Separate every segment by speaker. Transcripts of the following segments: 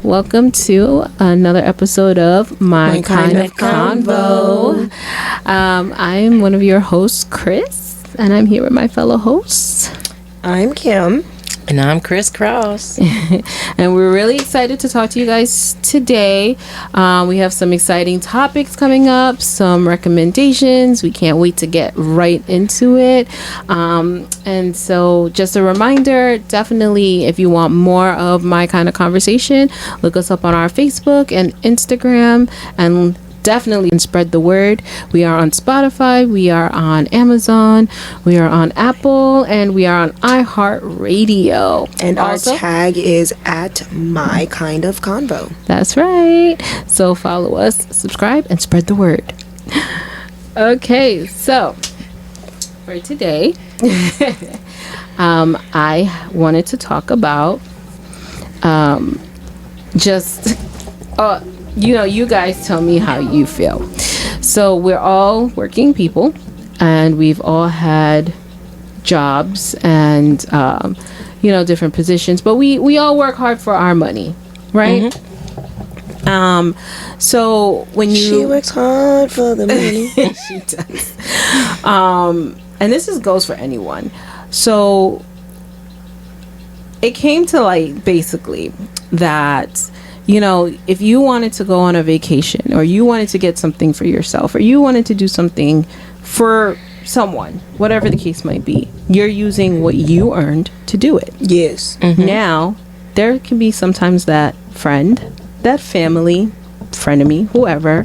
Speaker 1: welcome to another episode of My Kind of Convo. I'm one of your hosts, Criss, and I'm here with my fellow hosts.
Speaker 2: I'm Kim.
Speaker 3: And I'm Criss Cross.
Speaker 1: And we're really excited to talk to you guys today. We have some exciting topics coming up, some recommendations. We can't wait to get right into it. And so just a reminder, definitely if you want more of my kind of conversation, look us up on our Facebook and Instagram, and definitely spread the word. We are on Spotify, we are on Amazon, we are on Apple, and we are on iHeartRadio.
Speaker 2: And our tag is at My Kind of Convo.
Speaker 1: That's right. So follow us, subscribe, and spread the word. Okay, so for today, I wanted to talk about you guys tell me how you feel. So we're all working people, and we've all had jobs and different positions, but we all work hard for our money, right? Mm-hmm. So when
Speaker 2: she works hard for the money.
Speaker 1: She does. And this goes for anyone. So it came to light basically that, if you wanted to go on a vacation, or you wanted to get something for yourself, or you wanted to do something for someone, whatever the case might be, you're using what you earned to do it.
Speaker 2: Yes.
Speaker 1: Mm-hmm. Now, there can be sometimes that friend, that family, frenemy, whoever,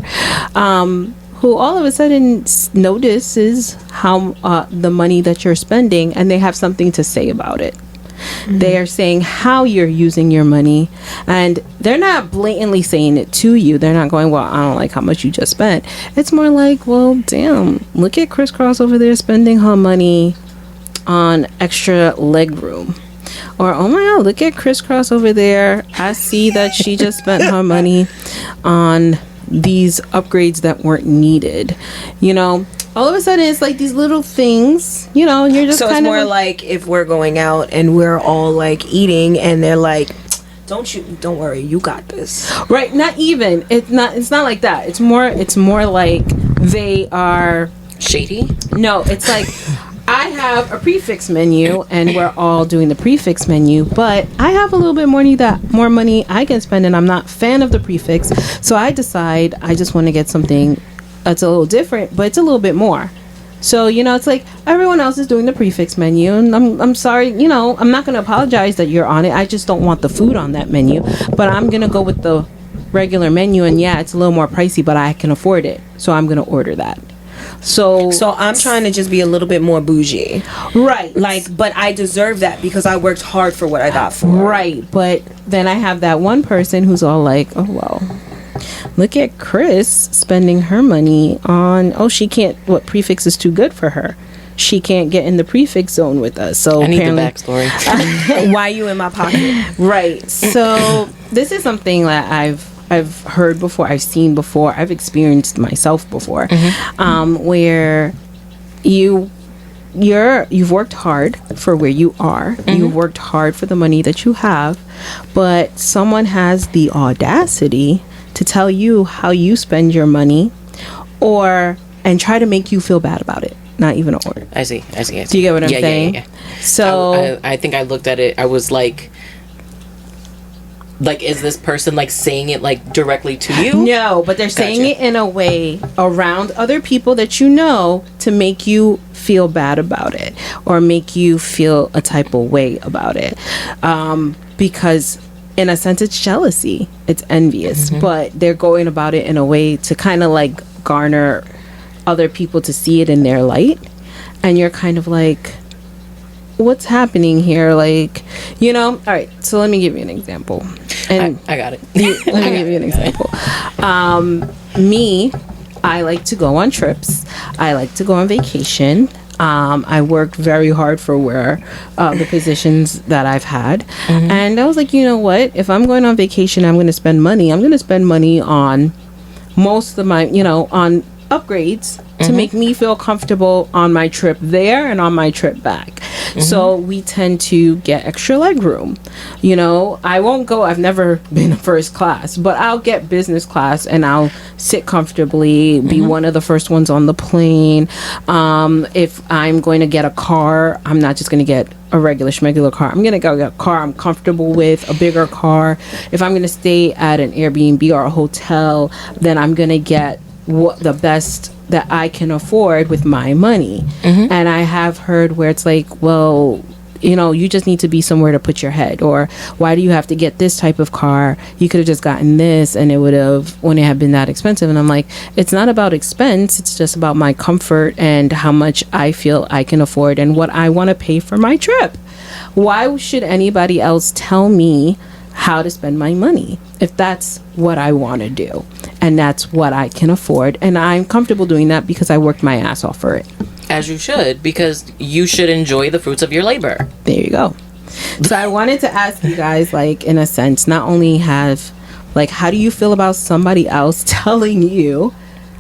Speaker 1: who all of a sudden notices how the money that you're spending, and they have something to say about it. Mm-hmm. They are saying how you're using your money, and they're not blatantly saying it to you. They're not going, well, I don't like how much you just spent. It's more like, well, damn, look at Criss Cross over there spending her money on extra leg room. Or, oh my God, look at Criss Cross over there. I see that she just spent her money on these upgrades that weren't needed. All of a sudden it's like these little things, and you're just
Speaker 2: so it's more like if we're going out and we're all like eating, and they're like, don't worry, you got this,
Speaker 1: right? Not even, it's not like that. It's more like they are
Speaker 3: shady.
Speaker 1: No, it's like I have a prefix menu, and we're all doing the prefix menu, but I have a little bit more money I can spend, and I'm not a fan of the prefix, so I decide I just want to get something that's a little different, but it's a little bit more. So, it's like everyone else is doing the prefix menu, and I'm sorry, I'm not going to apologize that you're on it. I just don't want the food on that menu, but I'm going to go with the regular menu, and yeah, it's a little more pricey, but I can afford it, so I'm going to order that. So
Speaker 2: I'm trying to just be a little bit more bougie.
Speaker 1: Right.
Speaker 2: But I deserve that because I worked hard for what I got for.
Speaker 1: Right. But then I have that one person who's all like, oh, well, look at Criss spending her money on, she can't, prefix is too good for her. She can't get in the prefix zone with us. So
Speaker 3: I need the backstory.
Speaker 2: Why are you in my pocket?
Speaker 1: Right. So this is something that I've heard before, I've seen before, I've experienced myself before, where you've worked hard for where you are, you've worked hard for the money that you have, but someone has the audacity to tell you how you spend your money, and try to make you feel bad about it. Not even an order.
Speaker 3: I see.
Speaker 1: Do you get what I'm saying?
Speaker 3: Yeah.
Speaker 1: So
Speaker 3: I think I looked at it. I was like, is this person saying it directly to you?
Speaker 1: No, but they're saying it in a way around other people that to make you feel bad about it, or make you feel a type of way about it, because in a sense it's jealousy, it's envious, but they're going about it in a way to kind of garner other people to see it in their light, and you're kind of like, what's happening here? All right, so let me give you an example. And
Speaker 3: I got it.
Speaker 1: Let me give you an example. I like to go on trips. I like to go on vacation. I worked very hard for the positions that I've had. And I was like, you know what? If I'm going on vacation, I'm going to spend money. I'm going to spend money on most of my, on upgrades to make me feel comfortable on my trip there and on my trip back. So we tend to get extra leg room. You know, I won't go, I've never been first class, but I'll get business class and I'll sit comfortably, be one of the first ones on the plane. If I'm going to get a car, I'm not just going to get a regular car. I'm going to go get a car I'm comfortable with, a bigger car. If I'm going to stay at an Airbnb or a hotel, then I'm going to get what the best that I can afford with my money. And I have heard where it's like, well, you know, you just need to be somewhere to put your head, or why do you have to get this type of car? You could have just gotten this and it would have, wouldn't have been that expensive. And I'm like, it's not about expense, it's just about my comfort and how much I feel I can afford and what I want to pay for my trip. Why should anybody else tell me how to spend my money if that's what I want to do and that's what I can afford, and I'm comfortable doing that because I worked my ass off for it?
Speaker 3: As you should, because you should enjoy the fruits of your labor.
Speaker 1: There you go. So I wanted to ask you guys, like, in a sense, not only have, like, how do you feel about somebody else telling you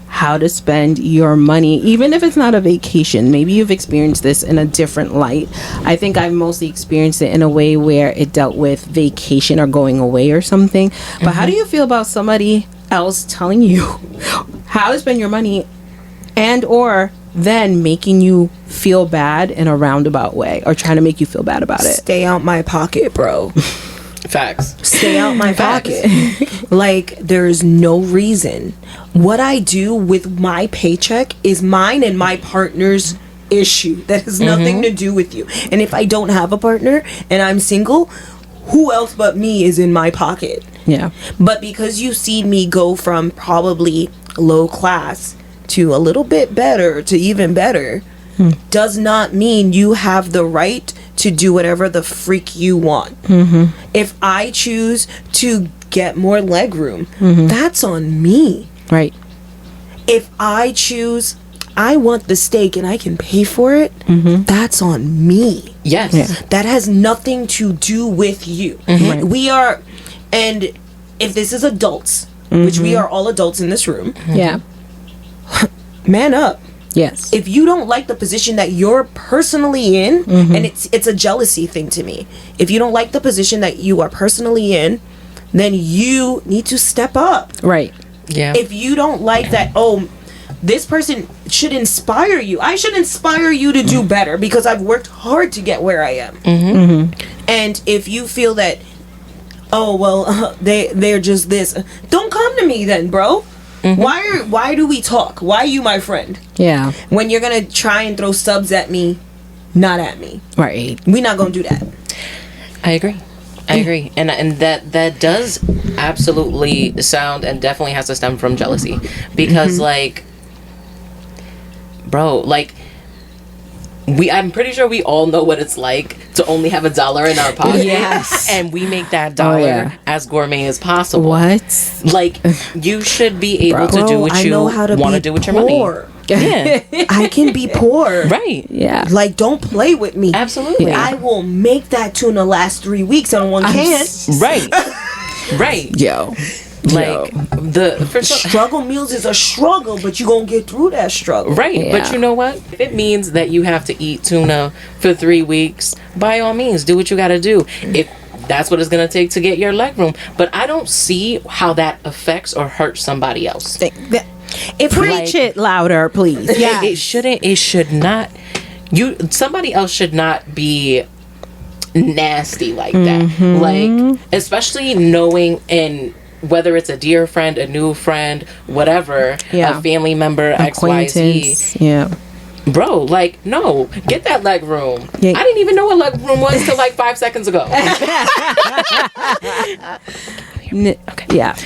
Speaker 1: how to spend your money, even if it's not a vacation? Maybe you've experienced this in a different light. I think I've mostly experienced it in a way where it dealt with vacation or going away or something. But how do you feel about somebody else telling you how to spend your money, and or then making you feel bad in a roundabout way, or trying to make you feel bad about it?
Speaker 2: Stay out my pocket, bro.
Speaker 3: Facts.
Speaker 2: Stay out my pocket. Like, there's no reason. What I do with my paycheck is mine and my partner's issue. That has nothing to do with you. And if I don't have a partner and I'm single, who else but me is in my pocket?
Speaker 1: Yeah.
Speaker 2: But because you see me go from probably low class to a little bit better to even better, does not mean you have the right to do whatever the freak you want. If I choose to get more leg room, that's on me.
Speaker 1: Right.
Speaker 2: If I choose, I want the steak and I can pay for it, that's on me.
Speaker 3: Yes.
Speaker 1: Yeah.
Speaker 2: That has nothing to do with you.
Speaker 1: Right.
Speaker 2: We are, and if this is adults, which we are all adults in this room,
Speaker 1: Yeah.
Speaker 2: man up.
Speaker 1: Yes.
Speaker 2: If you don't like the position that you're personally in, and it's a jealousy thing to me. If you don't like the position that you are personally in, then you need to step up.
Speaker 1: Right.
Speaker 3: Yeah.
Speaker 2: If you don't like that, oh, this person should inspire you. I should inspire you to do better because I've worked hard to get where I am. And if you feel that, oh, well, they're just this, don't come to me then, bro. Why do we talk? Why are you my friend?
Speaker 1: Yeah.
Speaker 2: When you're gonna try and throw subs at me, not at me.
Speaker 1: Right.
Speaker 2: We're not gonna do that.
Speaker 3: I agree. And that does absolutely sound and definitely has to stem from jealousy, because like, bro, like, I'm pretty sure we all know what it's like to only have $1 in our pocket.
Speaker 1: Yes.
Speaker 3: And we make that dollar as gourmet as possible.
Speaker 1: What?
Speaker 3: Like, you should be able to do what
Speaker 2: I
Speaker 3: you
Speaker 2: know how to
Speaker 3: want to
Speaker 2: be
Speaker 3: do with your
Speaker 2: poor.
Speaker 3: money. Yeah.
Speaker 2: I can be poor.
Speaker 3: Right.
Speaker 1: Yeah.
Speaker 2: Like, don't play with me.
Speaker 3: Absolutely.
Speaker 2: I will make that tuna last 3 weeks on one can.
Speaker 3: Right. Right.
Speaker 1: Yo.
Speaker 3: Like,
Speaker 2: Struggle meals is a struggle, but you gonna get through that struggle.
Speaker 3: right.
Speaker 1: Yeah.
Speaker 3: But you know what? If it means that you have to eat tuna for 3 weeks, by all means, do what you gotta do. If that's what it's gonna take to get your leg room. But I don't see how that affects or hurts somebody else.
Speaker 1: Preach it louder, please.
Speaker 3: Yeah. It should not. Somebody else should not be nasty like that. Like, especially knowing, and whether it's a dear friend, a new friend, whatever,
Speaker 1: Yeah.
Speaker 3: a family member, XYZ.
Speaker 1: Acquaintance. Yeah.
Speaker 3: Bro, like, no, get that leg room.
Speaker 1: Yeah.
Speaker 3: I didn't even know what leg room was till like 5 seconds ago.
Speaker 1: Yeah.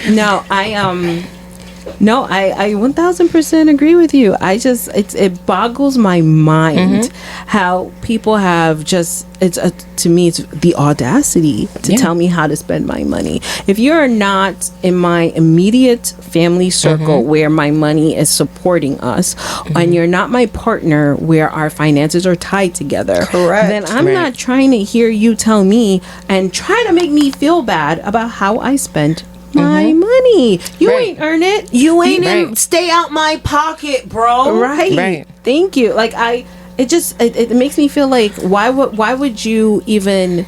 Speaker 1: No, I 1000% agree with you. It boggles my mind how people have just, to me, it's the audacity to tell me how to spend my money. If you're not in my immediate family circle where my money is supporting us, and you're not my partner where our finances are tied together,
Speaker 2: Correct.
Speaker 1: then I'm not trying to hear you tell me and try to make me feel bad about how I spent my money. You ain't earn it.
Speaker 2: You ain't in, stay out my pocket, bro.
Speaker 1: Right. Thank you. Like it makes me feel like why would you even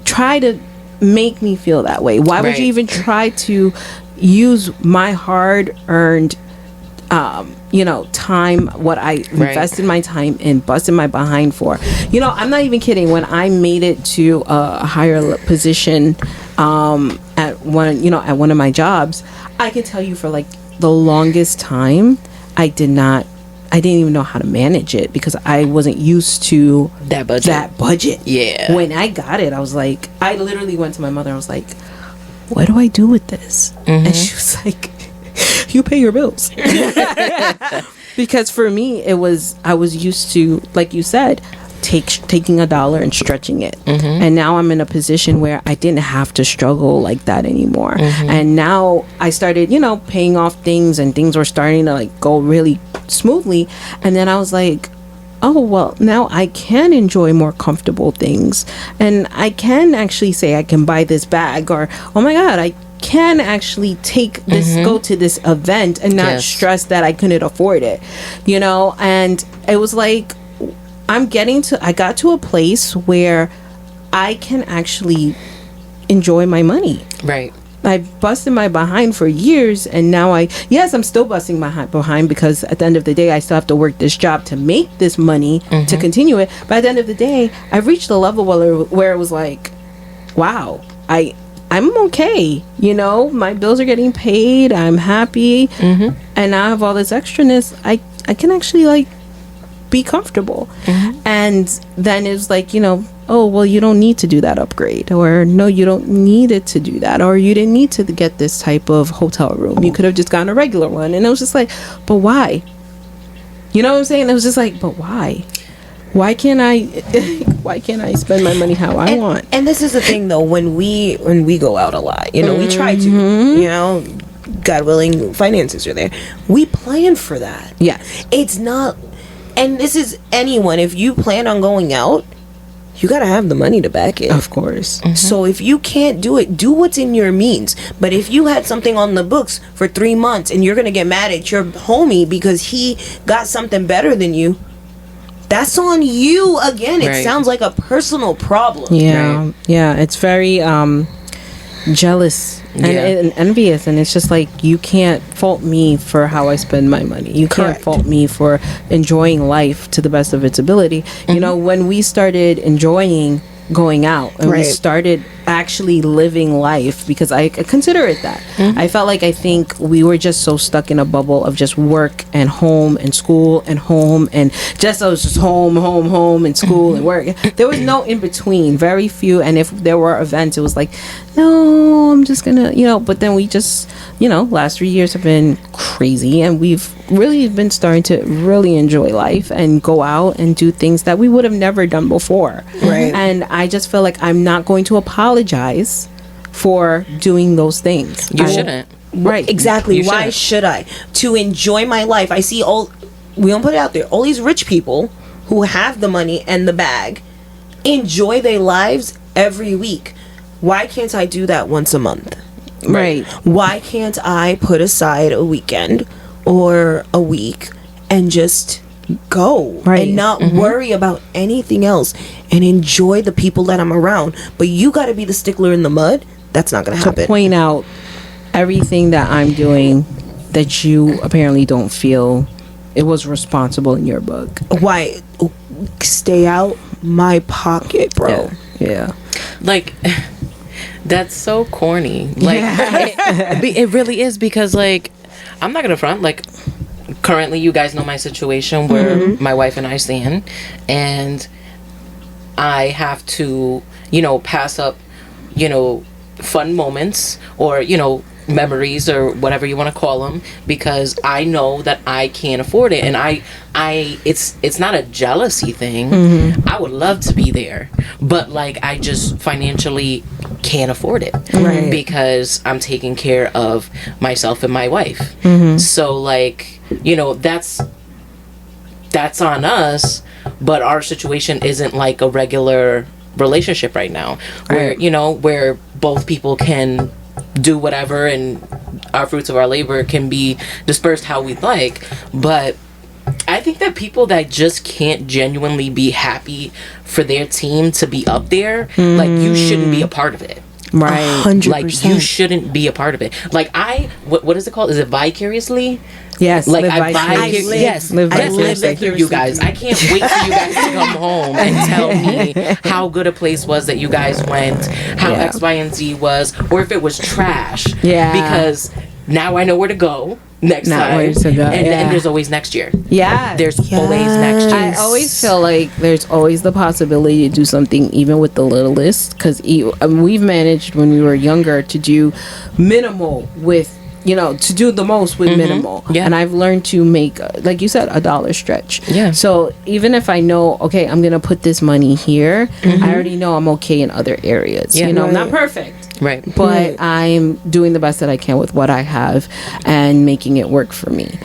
Speaker 1: try to make me feel that way? Why would you even try to use my hard-earned time, what I invested my time in, busted my behind for. I'm not even kidding. When I made it to a higher position at one of my jobs, I can tell you for like the longest time, I didn't even know how to manage it because I wasn't used to that budget. Yeah. When I got it, I was like, I literally went to my mother. I was like, what do I do with this? And she was like, you pay your bills. Because for me, I was used to, like you said, taking $1 and stretching it. And now I'm in a position where I didn't have to struggle like that anymore. And now I started, paying off things, and things were starting to like go really smoothly. And then I was like, oh, well, now I can enjoy more comfortable things, and I can actually say I can buy this bag, or oh my God, I can actually take this, go to this event and not stress that I couldn't afford it, and it was like I got to a place where I can actually enjoy my money. Right. I busted my behind for years, and now I'm still busting my behind because at the end of the day, I still have to work this job to make this money to continue it. But at the end of the day, I've reached a level where it was like, wow, I'm okay. My bills are getting paid. I'm happy, and now I have all this extraness. I can actually like be comfortable. And then it was like, oh, well, you don't need to do that upgrade, or no, you don't need it to do that, or you didn't need to get this type of hotel room. You could have just gotten a regular one. And it was just like, but why? You know what I'm saying? It was just like, but why? Why can't I spend my money how I want?
Speaker 2: And this is the thing though, when we go out a lot, we try to, God willing, finances are there. We plan for that. Yes. It's not, and this is anyone, if you plan on going out, you gotta have the money to back it.
Speaker 1: Of course.
Speaker 2: So if you can't do it, do what's in your means. But if you had something on the books for 3 months and you're gonna get mad at your homie because he got something better than you, that's on you again. It sounds like a personal problem.
Speaker 1: Yeah. Yeah. It's very jealous and envious, and it's just like, you can't fault me for how I spend my money. You can't fault me for enjoying life to the best of its ability. When we started enjoying going out and we started actually living life, because I consider it that. I felt like, I think we were just so stuck in a bubble of just work and home and school and home, and just I was just home and school and work. There was no in between, very few. And if there were events, it was like, no, I'm just gonna, but then we just, last 3 years have been crazy, and we've really been starting to really enjoy life and go out and do things that we would have never done before. And I just feel like I'm not going to apologize for doing those things.
Speaker 3: You shouldn't.
Speaker 2: Right. Exactly. Why should I? To enjoy my life. I see we don't put it out there, all these rich people who have the money and the bag enjoy their lives every week. Why can't I do that once a month? Right. Why can't I put aside a weekend or a week and just go and not worry about anything else and enjoy the people that I'm around? But you got to be the stickler in the mud. That's not going to happen.
Speaker 1: To point out everything that I'm doing that you apparently don't feel it was responsible in your book.
Speaker 2: Why? Stay out my pocket, bro.
Speaker 1: Yeah.
Speaker 3: Like, that's so corny. Like, it really is, because like, I'm not gonna front, like, currently you guys know my situation where my wife and I stand, and I have to, pass up, fun moments, or, memories, or whatever you want to call them, because I know that I can't afford it. And it's not a jealousy thing. I would love to be there, but like, I just financially can't afford it, because I'm taking care of myself and my wife. So like, that's on us, but our situation isn't like a regular relationship right now, where where both people can do whatever, and our fruits of our labor can be dispersed how we'd like. But I think that people that just can't genuinely be happy for their team to be up there, like, you shouldn't be a part of it.
Speaker 1: Right.
Speaker 2: 100%.
Speaker 3: Like, you shouldn't be a part of it. Like, what is it called? Is it vicariously?
Speaker 1: Yes.
Speaker 3: Like,
Speaker 1: live
Speaker 3: I
Speaker 1: vicariously.
Speaker 3: yes,
Speaker 1: Live
Speaker 3: I live
Speaker 1: vicariously.
Speaker 3: it through you guys. I can't wait for you guys to come home and tell me how good a place was that you guys went, how
Speaker 1: Yeah.
Speaker 3: X, Y, and Z was, or if it was trash.
Speaker 1: Yeah.
Speaker 3: Because now I know where to go next
Speaker 1: Not
Speaker 3: time.
Speaker 1: where to go,
Speaker 3: And
Speaker 1: yeah.
Speaker 3: there's always next year.
Speaker 1: Yeah.
Speaker 3: There's always next year.
Speaker 1: I always feel like there's always the possibility to do something even with the littlest, because we've managed when we were younger to do minimal with, to do the most with minimal.
Speaker 3: Yeah.
Speaker 1: And I've learned to make, like you said, $1 stretch.
Speaker 3: Yeah.
Speaker 1: So even if I know, okay, I'm going to put this money here, I already know I'm okay in other areas.
Speaker 3: Yeah.
Speaker 1: I'm not perfect.
Speaker 3: Right.
Speaker 1: But I'm doing the best that I can with what I have and making it work for me.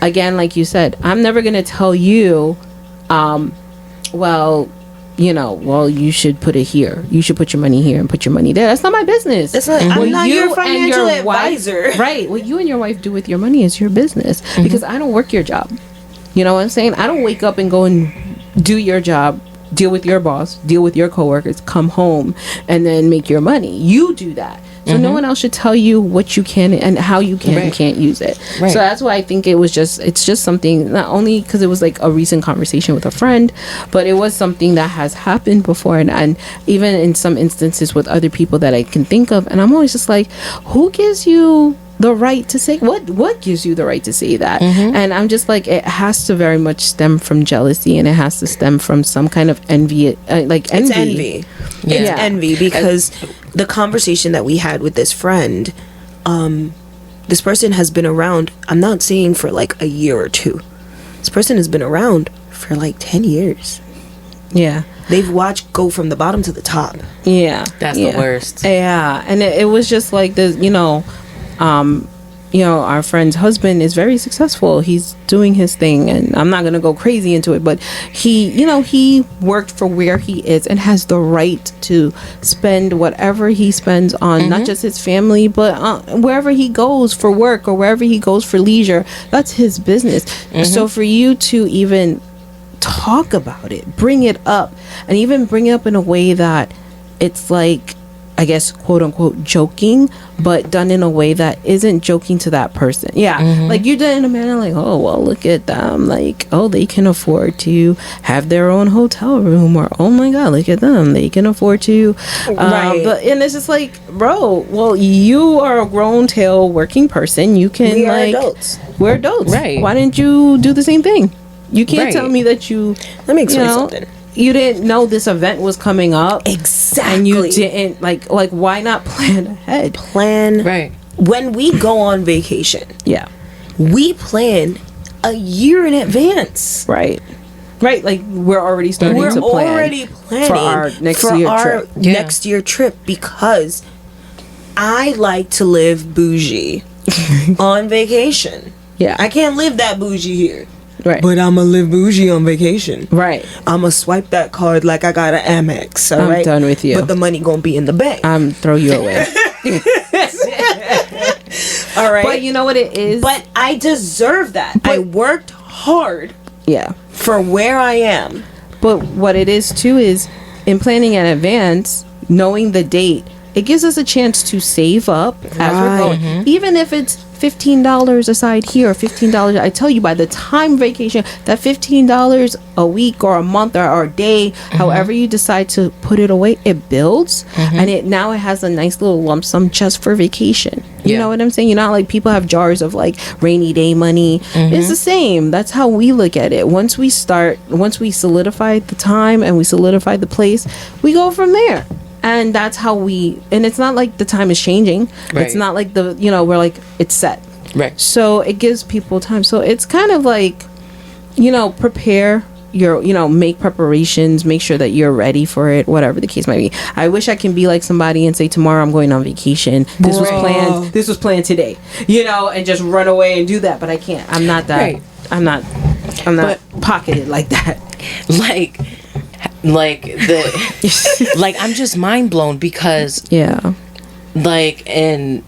Speaker 1: Again, like you said, I'm never going to tell you, you should put it here. You should put your money here and put your money there. That's not my business.
Speaker 2: It's not, I'm not your financial advisor.
Speaker 1: Right. What you and your wife do with your money is your business, because I don't work your job. You know what I'm saying? I don't wake up and go and do your job, deal with your boss, deal with your coworkers, come home, and then make your money. You do that. So no one else should tell you what you can and how you can and can't use it.
Speaker 3: Right.
Speaker 1: So that's why I think it's just something, not only because it was like a recent conversation with a friend, but it was something that has happened before, and even in some instances with other people that I can think of. And I'm always just like, who gives you the right to say what gives you the right to say that? And I'm just like, it has to very much stem from jealousy, and it has to stem from some kind of envy, like envy.
Speaker 2: It's envy.
Speaker 3: Yeah.
Speaker 2: It's envy, because the conversation that we had with this friend, this person has been around, I'm not saying for like a year or two. This person has been around for like 10 years.
Speaker 1: Yeah.
Speaker 2: They've watched go from the bottom to the top.
Speaker 1: Yeah.
Speaker 3: That's the worst.
Speaker 1: Yeah. And it was just like this, our friend's husband is very successful. He's doing his thing, and I'm not going to go crazy into it, but he worked for where he is and has the right to spend whatever he spends on not just his family, but wherever he goes for work or wherever he goes for leisure. That's his business. So for you to even talk about it, bring it up, and even bring it up in a way that it's like, I guess, quote unquote, joking, but done in a way that isn't joking to that person. Yeah. Like, you did in a manner like, oh, well, look at them. Like, oh, they can afford to have their own hotel room, or, oh my God, look at them. They can afford to.
Speaker 2: Right.
Speaker 1: And it's just like, bro, well, you are a grown tail working person. You can,
Speaker 2: We are adults.
Speaker 1: We're adults.
Speaker 3: Right.
Speaker 1: Why didn't you do the same thing? You can't
Speaker 3: Right.
Speaker 1: tell me that you.
Speaker 2: Let me explain something.
Speaker 1: You didn't know this event was coming up.
Speaker 2: Exactly.
Speaker 1: And you didn't, like why not plan ahead?
Speaker 2: Plan.
Speaker 3: Right.
Speaker 2: When we go on vacation,
Speaker 1: Yeah.
Speaker 2: we plan a year in advance.
Speaker 1: Right. Right. Like, we're already starting
Speaker 2: We're
Speaker 1: to plan.
Speaker 2: already planning
Speaker 1: for our next
Speaker 2: for
Speaker 1: year
Speaker 2: our
Speaker 1: trip.
Speaker 3: Yeah.
Speaker 2: next year trip, because I like to live bougie on vacation.
Speaker 1: Yeah.
Speaker 2: I can't live that bougie here.
Speaker 1: Right.
Speaker 2: But I'ma live bougie on vacation.
Speaker 1: Right.
Speaker 2: I'ma swipe that card like I got an Amex. All
Speaker 1: I'm
Speaker 2: right?
Speaker 1: done with you.
Speaker 2: But the money gonna be in the bank.
Speaker 1: Throw you away.
Speaker 2: All right.
Speaker 1: But you know what it is?
Speaker 2: But I deserve that. I worked hard
Speaker 1: yeah.
Speaker 2: for where I am.
Speaker 1: But what it is too is, in planning in advance, knowing the date, it gives us a chance to save up as we're going. Even if it's $15 aside here, or $15, I tell you, by the time vacation, that $15 a week or a month or a day, however you decide to put it away, it builds, and it has a nice little lump sum just for vacation. You
Speaker 3: Yeah.
Speaker 1: know what I'm saying? You know, like, people have jars of like rainy day money. It's the same. That's how we look at it. Once we solidify the time and we solidify the place, we go from there. And that's how and it's not like the time is changing.
Speaker 3: Right.
Speaker 1: It's not like we're like, it's set.
Speaker 3: Right.
Speaker 1: So it gives people time. So it's kind of like, prepare your, make preparations, make sure that you're ready for it, whatever the case might be. I wish I can be like somebody and say, tomorrow I'm going on vacation. This was planned today, and just run away and do that. But I can't. I'm not that.
Speaker 3: Right.
Speaker 1: I'm not pocketed like that.
Speaker 3: Like I'm just mind blown, because
Speaker 1: Yeah.
Speaker 3: like, and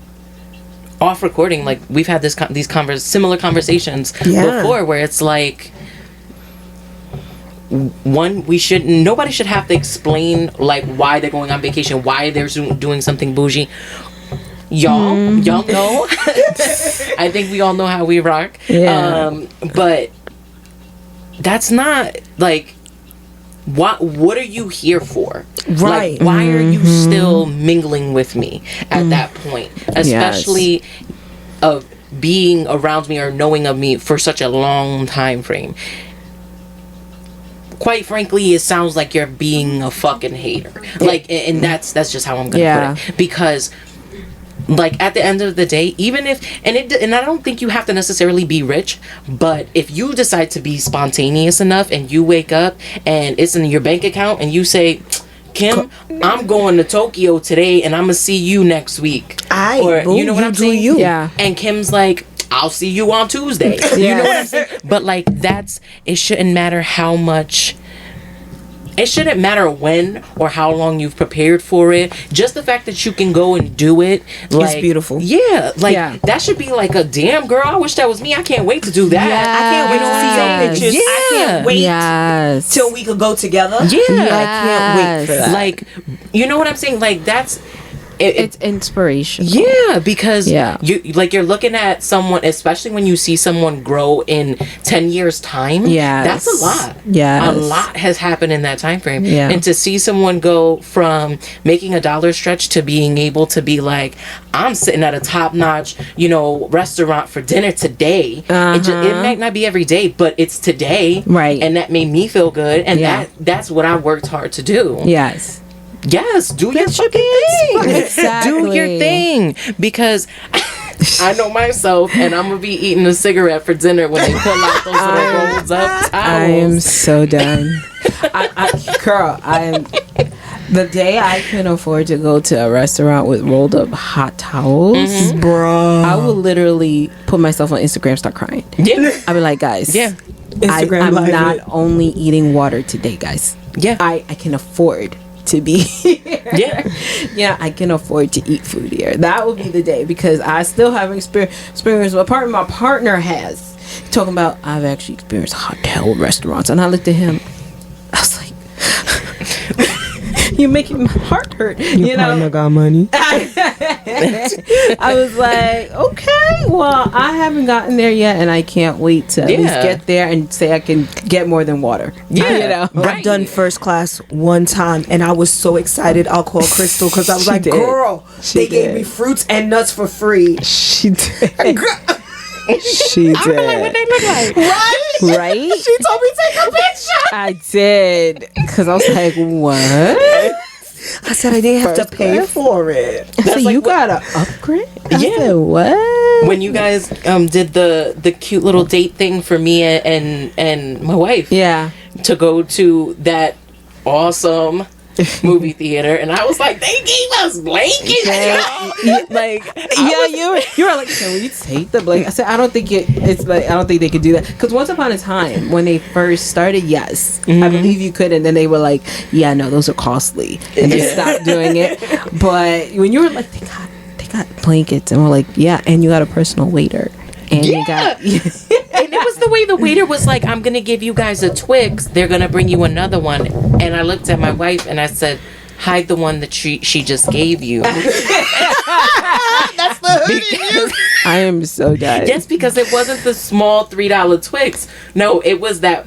Speaker 3: off recording, like, we've had these similar conversations
Speaker 2: Yeah.
Speaker 3: before, where it's like, nobody should have to explain, like, why they're going on vacation, why they're doing something bougie. Y'all know. I think we all know how we rock.
Speaker 1: Yeah.
Speaker 3: But that's not, like, what are you here for?
Speaker 2: Right.
Speaker 3: Like, why are you still mingling with me at that point? Especially of being around me or knowing of me for such a long time frame. Quite frankly, it sounds like you're being a fucking hater. Like, and that's just how I'm gonna put it. Because, like, at the end of the day, even if, and I don't think you have to necessarily be rich, but if you decide to be spontaneous enough and you wake up and it's in your bank account and you say, Kim, I'm going to Tokyo today and I'm gonna see you next week. You know what I'm saying?
Speaker 1: Yeah.
Speaker 3: And Kim's like, I'll see you on Tuesday. You know what I'm saying? But, like, it shouldn't matter how much. It shouldn't matter when or how long you've prepared for it. Just the fact that you can go and do it, like,
Speaker 2: it's beautiful.
Speaker 3: Yeah, like, that should be like a damn girl. I wish that was me. I can't wait to do that.
Speaker 2: I can't wait to see your pictures. I can't wait till we could go together.
Speaker 3: Yeah,
Speaker 2: I can't wait for that.
Speaker 3: Like, you know what I'm saying? Like, that's.
Speaker 1: It's inspiration.
Speaker 3: Yeah, because you're looking at someone, especially when you see someone grow in 10 years time. Yeah, that's a lot. Yeah, a lot has happened in that time frame. Yeah, and to see someone go from making a dollar stretch to being able to be like, I'm sitting at a top notch, restaurant for dinner today. It might not be every day, but it's today, right? And that made me feel good, and that's what I worked hard to do. Yes, do your fucking thing. Exactly. Do your thing. Because I know myself, and I'm going to be eating a cigarette for dinner when they pull out those little rolls up towels.
Speaker 1: I am so done. The day I can afford to go to a restaurant with rolled up hot towels, bro, I will literally put myself on Instagram, start crying. Yeah. I'll be like, guys, I'm not only eating water today, guys. Yeah. I can afford to be here. Yeah, I can afford to eat food here. That will be the day, because I still have experience. What part my partner has talking about, I've actually experienced hotel restaurants, and I looked at him. I was like, "You're making my heart hurt."
Speaker 2: Your partner got money.
Speaker 1: I was like, okay, well, I haven't gotten there yet, and I can't wait to at least get there and say I can get more than water. Yeah,
Speaker 2: I've done first class one time, and I was so excited. I'll call Crystal, because I was like, girl, they gave me fruits and nuts for free.
Speaker 1: She did. She did.
Speaker 3: I don't know what they look like.
Speaker 1: Right?
Speaker 2: She told me take a picture.
Speaker 1: I did, because I was like, what?
Speaker 2: I said I didn't have to pay for it.
Speaker 1: So you gotta upgrade? I said, what?
Speaker 3: When you guys did the cute little date thing for me and my wife, to go to that awesome movie theater, and I was like, they gave us blankets.
Speaker 1: You were like, can we take the blanket? I said, I don't think they could do that, because once upon a time when they first started, I believe you could, and then they were like, yeah, no, those are costly, and they stopped doing it. But when you were like, they got blankets, and we're like, yeah, and you got a personal waiter. And you got,
Speaker 3: and it was the way the waiter was like, I'm gonna give you guys a Twix, they're gonna bring you another one. And I looked at my wife and I said, hide the one that she just gave you.
Speaker 2: That's the hoodie.
Speaker 1: I am so done.
Speaker 3: Yes, because it wasn't the small $3 Twix. No, it was the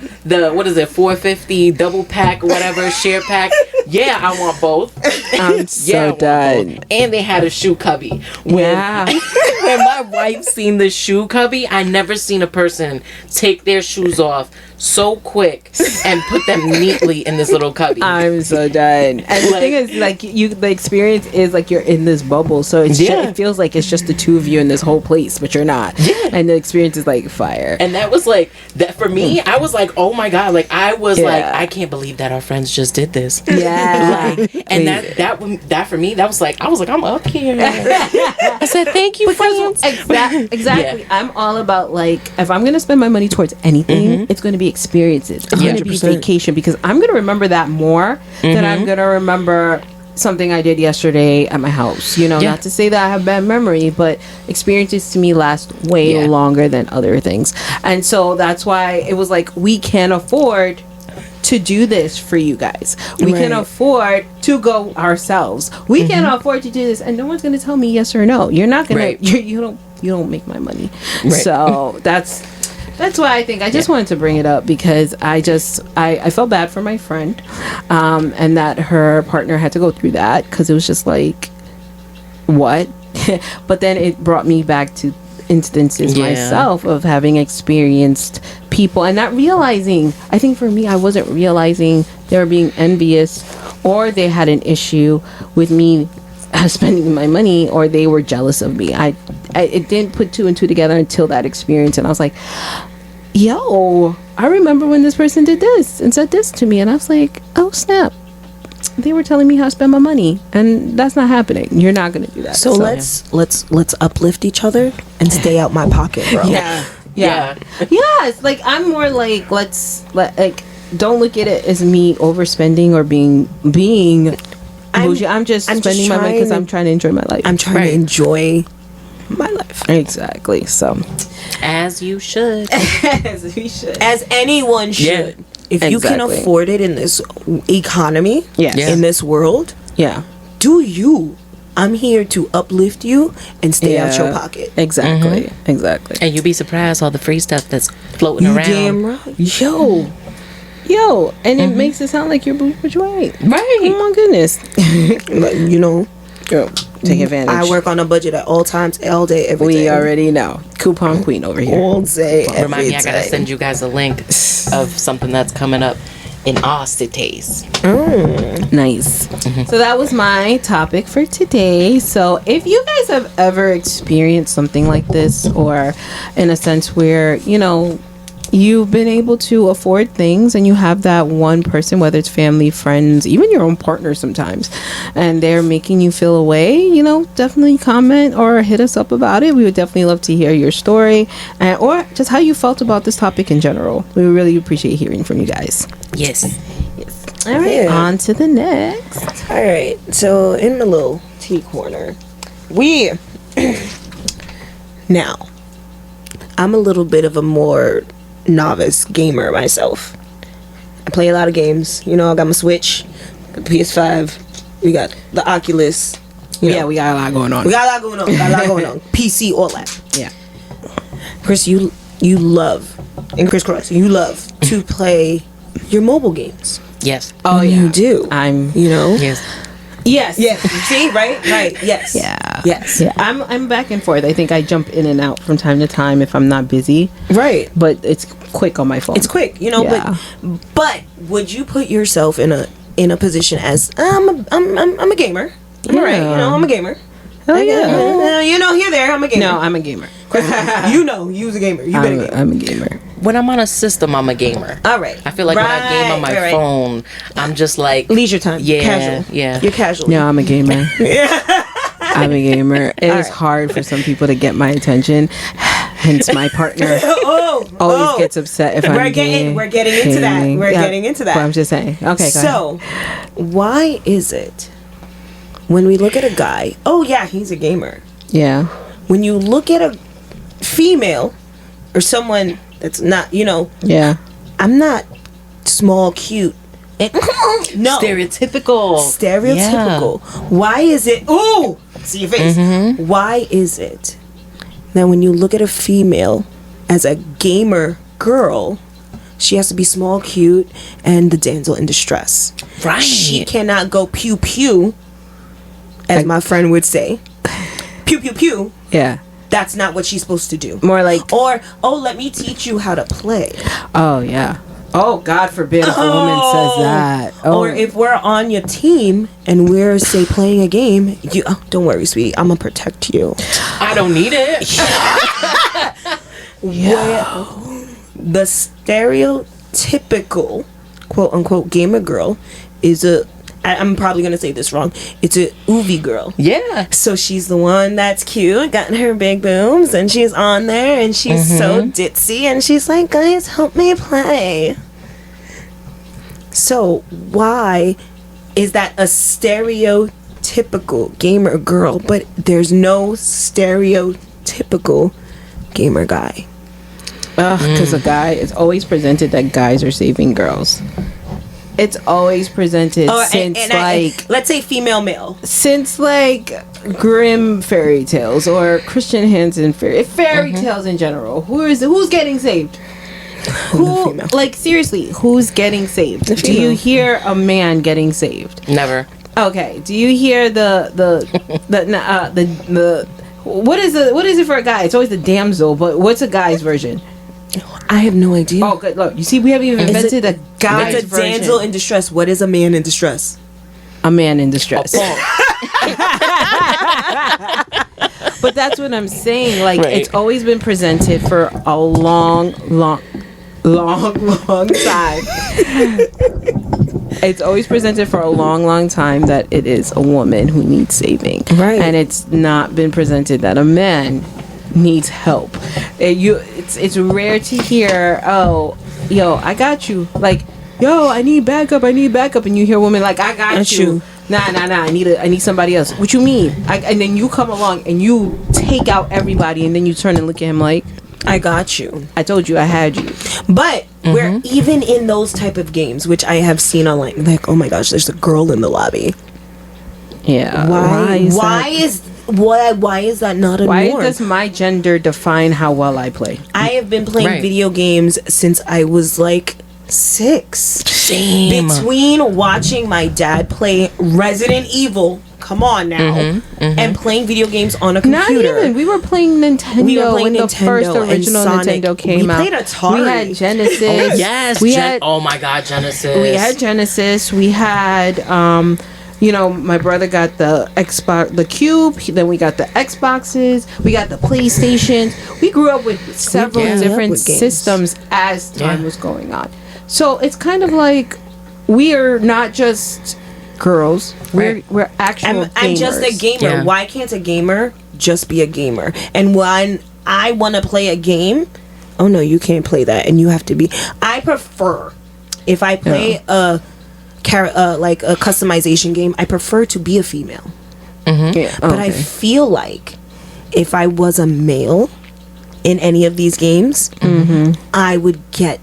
Speaker 3: what is it, $4.50 double pack, whatever, share pack. Yeah, I want both.
Speaker 1: I'm so done.
Speaker 3: And they had a shoe cubby. When my wife seen the shoe cubby, I never seen a person take their shoes off so quick and put them neatly in this little cubby.
Speaker 1: I'm so done. And the thing is, like, the experience is like you're in this bubble, so it's it feels like it's just the two of you in this whole place, but you're not. And the experience is like fire.
Speaker 3: And that was like that for me. I was like, oh my god, like I was like, I can't believe that our friends just did this. And that for me, that was like, I was like, I'm up here. I said, thank you, friends.
Speaker 1: Exactly. I'm all about, like, if I'm gonna spend my money towards anything, it's gonna be experiences. It's going to be vacation, because I'm going to remember that more than I'm going to remember something I did yesterday at my house. You know,
Speaker 3: Yeah.
Speaker 1: not to say that I have bad memory, but experiences to me last way
Speaker 3: Yeah.
Speaker 1: longer than other things. And so that's why it was like, we can't afford to do this for you guys. We can
Speaker 2: Right.
Speaker 1: afford to go ourselves. We can't afford to do this, and no one's going to tell me yes or no. You're not going
Speaker 3: Right.
Speaker 1: to. You don't make my money.
Speaker 3: Right.
Speaker 1: So that's why I think I just wanted to bring it up, because I felt bad for my friend, and that her partner had to go through that, because it was just like, what? But then it brought me back to instances
Speaker 3: Yeah.
Speaker 1: myself of having experienced people and not realizing. I think for me, I wasn't realizing they were being envious, or they had an issue with me spending my money, or they were jealous of me. I it didn't put two and two together until that experience, and I was like, yo, I remember when this person did this and said this to me, and I was like, oh snap, they were telling me how to spend my money, and that's not happening. You're not going to do that.
Speaker 2: So let's uplift each other and stay out my pocket, bro.
Speaker 1: Yeah. Yes, like I'm more like, don't look at it as me overspending or being bougie. I'm just spending my money because I'm trying to enjoy my life.
Speaker 2: I'm trying to enjoy my life.
Speaker 1: Exactly. So
Speaker 3: As you should.
Speaker 1: as we should.
Speaker 2: As anyone should.
Speaker 3: Yeah.
Speaker 2: If you can
Speaker 1: Exactly.
Speaker 2: afford it in this economy,
Speaker 1: Yes.
Speaker 3: Yeah.
Speaker 2: in this world,
Speaker 1: Yeah.
Speaker 2: do you. I'm here to uplift you and stay out your pocket.
Speaker 1: Exactly. Exactly.
Speaker 3: And you'd be surprised all the free stuff that's floating
Speaker 2: You
Speaker 3: around.
Speaker 2: damn right.
Speaker 1: Yo, and it makes it sound like you're bougie, but you ain't.
Speaker 3: Right.
Speaker 1: Oh my goodness.
Speaker 2: Like, you know,
Speaker 1: Girl, take advantage.
Speaker 2: I work on a budget at all times, all day, every day.
Speaker 1: We already know. Coupon queen over here.
Speaker 2: All day, every
Speaker 3: Remind me, I gotta
Speaker 2: day.
Speaker 3: send you guys a link of something that's coming up in our cities.
Speaker 1: Nice. So that was my topic for today. So if you guys have ever experienced something like this, or in a sense where, you know, you've been able to afford things and you have that one person, whether it's family, friends, even your own partner sometimes, and they're making you feel away, you know, definitely comment or hit us up about it. We would definitely love to hear your story, and, or just how you felt about this topic in general. We really appreciate hearing from you guys.
Speaker 3: Yes.
Speaker 1: All right,
Speaker 2: Yeah.
Speaker 1: on to the next.
Speaker 2: All right, so in the little tea corner, we now I'm a little bit of a more novice gamer myself. I play a lot of games. You know, I got my Switch, got the PS5, we got the Oculus. You know,
Speaker 1: Yeah, we got a lot going on.
Speaker 2: we got a lot going on. We got a lot going on. PC, all that.
Speaker 1: Yeah.
Speaker 2: Chris, you love, and Criss, you love to play your mobile games.
Speaker 3: Yes.
Speaker 1: Oh yeah.
Speaker 2: You do.
Speaker 1: I'm.
Speaker 2: You know.
Speaker 3: Yes.
Speaker 1: Yes.
Speaker 2: Yeah. See, right. Yes.
Speaker 1: Yeah.
Speaker 2: Yes.
Speaker 1: Yeah. I'm back and forth. I think I jump in and out from time to time if I'm not busy,
Speaker 2: Right.
Speaker 1: but it's quick on my phone.
Speaker 2: It's quick, you know.
Speaker 1: Yeah.
Speaker 2: But would you put yourself in a position as I'm a gamer? I'm right. You know, I'm a gamer.
Speaker 1: Hell yeah.
Speaker 2: You know, here there, I'm a gamer.
Speaker 1: No, I'm a gamer.
Speaker 2: You know, you's a gamer. You better game.
Speaker 1: I'm a gamer.
Speaker 3: When I'm on a system, I'm a gamer.
Speaker 2: All right.
Speaker 3: I feel like when I game on my
Speaker 2: right.
Speaker 3: phone, I'm just like
Speaker 2: Leisure time.
Speaker 3: Yeah,
Speaker 2: Casual.
Speaker 3: yeah.
Speaker 2: You're casual.
Speaker 1: No, I'm a gamer. I'm a gamer. It is hard for some people to get my attention. Hence, my partner always gets upset if
Speaker 2: We're getting into that. We're getting into that.
Speaker 1: But I'm just saying. Okay, go
Speaker 2: So, why is it when we look at a guy? Oh yeah, he's a gamer.
Speaker 1: ahead. Yeah.
Speaker 2: When you look at a female or someone that's not, you know,
Speaker 1: Yeah.
Speaker 2: I'm not small, cute. And, no.
Speaker 3: stereotypical.
Speaker 2: Stereotypical. Why is it? Ooh! See your face. Why is it that when you look at a female as a gamer girl, she has to be small, cute, and the damsel in distress?
Speaker 3: Right.
Speaker 2: She cannot go pew pew, as my friend would say. Pew pew pew.
Speaker 1: Yeah.
Speaker 2: That's not what she's supposed to do.
Speaker 1: More like,
Speaker 2: Or, oh, let me teach you how to play.
Speaker 1: oh yeah. Oh, God forbid if a woman says that. Oh.
Speaker 2: Or if we're on your team and we're, say, playing a game, you don't worry, sweetie, I'm gonna protect you.
Speaker 3: I don't need it.
Speaker 2: The stereotypical quote unquote gamer girl is I'm probably gonna say this wrong. It's a oovie girl.
Speaker 3: Yeah.
Speaker 2: So she's the one that's cute, got her big boobs, and she's on there, and she's so ditzy, and she's like, guys, help me play. So why is that a stereotypical gamer girl, but there's no stereotypical gamer guy.
Speaker 1: Because a guy, it's always presented that guys are saving girls. It's always presented since
Speaker 2: let's say female male.
Speaker 1: Since like Grimm fairy tales or Christian Hansen fairy tales in general. Who's getting saved? Who, like, seriously, who's getting saved? Do you hear a man getting saved?
Speaker 3: Never.
Speaker 1: Okay. Do you hear the what is it for a guy? It's always the damsel, but what's a guy's version?
Speaker 2: I have no idea.
Speaker 1: Oh, good. Look, you see, we haven't even invented a guy's
Speaker 2: It's a
Speaker 1: version.
Speaker 2: damsel in distress. What is a man in distress?
Speaker 1: A man in distress. But that's what I'm saying. Like,
Speaker 3: Right.
Speaker 1: it's always been presented for a long time. It's always presented for a long time that it is a woman who needs saving.
Speaker 2: Right.
Speaker 1: And it's not been presented that a man needs help. It's rare to hear, oh, yo, I got you. Like, yo, I need backup. And you hear a woman like, I got you. Nah, I need somebody else. What you mean? And then you come along and you take out everybody, and then you turn and look at him like,
Speaker 2: I got you.
Speaker 1: I told you I had you.
Speaker 2: But we're even in those type of games, which I have seen online, like, oh my gosh, there's a girl in the lobby.
Speaker 1: Yeah.
Speaker 2: Why is that not a
Speaker 1: Why
Speaker 2: norm?
Speaker 1: does my gender define how well I play?
Speaker 2: I have been playing
Speaker 3: Right.
Speaker 2: video games since I was like 6.
Speaker 3: Same.
Speaker 2: Between watching my dad play Resident Evil, come on now, and playing video games on a computer.
Speaker 1: Not even. We were playing Nintendo when the first
Speaker 2: Nintendo and
Speaker 1: original
Speaker 2: Sonic.
Speaker 1: Nintendo came out.
Speaker 2: We played Atari.
Speaker 1: We had Genesis.
Speaker 3: Yes. Oh my God, Genesis.
Speaker 1: We had Genesis. We had, my brother got the Xbox, the Cube. Then we got the Xboxes. We got the PlayStations. We grew up with several different
Speaker 2: with games.
Speaker 1: systems as time was going on. So it's kind of like we are not just girls.
Speaker 3: Right.
Speaker 1: We're actual
Speaker 2: I'm just a
Speaker 1: gamers.
Speaker 2: gamer.
Speaker 3: Yeah.
Speaker 2: Why can't a gamer just be a gamer? And when I want to play a game, oh no, you can't play that, and you have to be. I prefer if I play like a customization game, I prefer to be a female.
Speaker 1: Yeah.
Speaker 2: But I feel like if I was a male in any of these games, I would get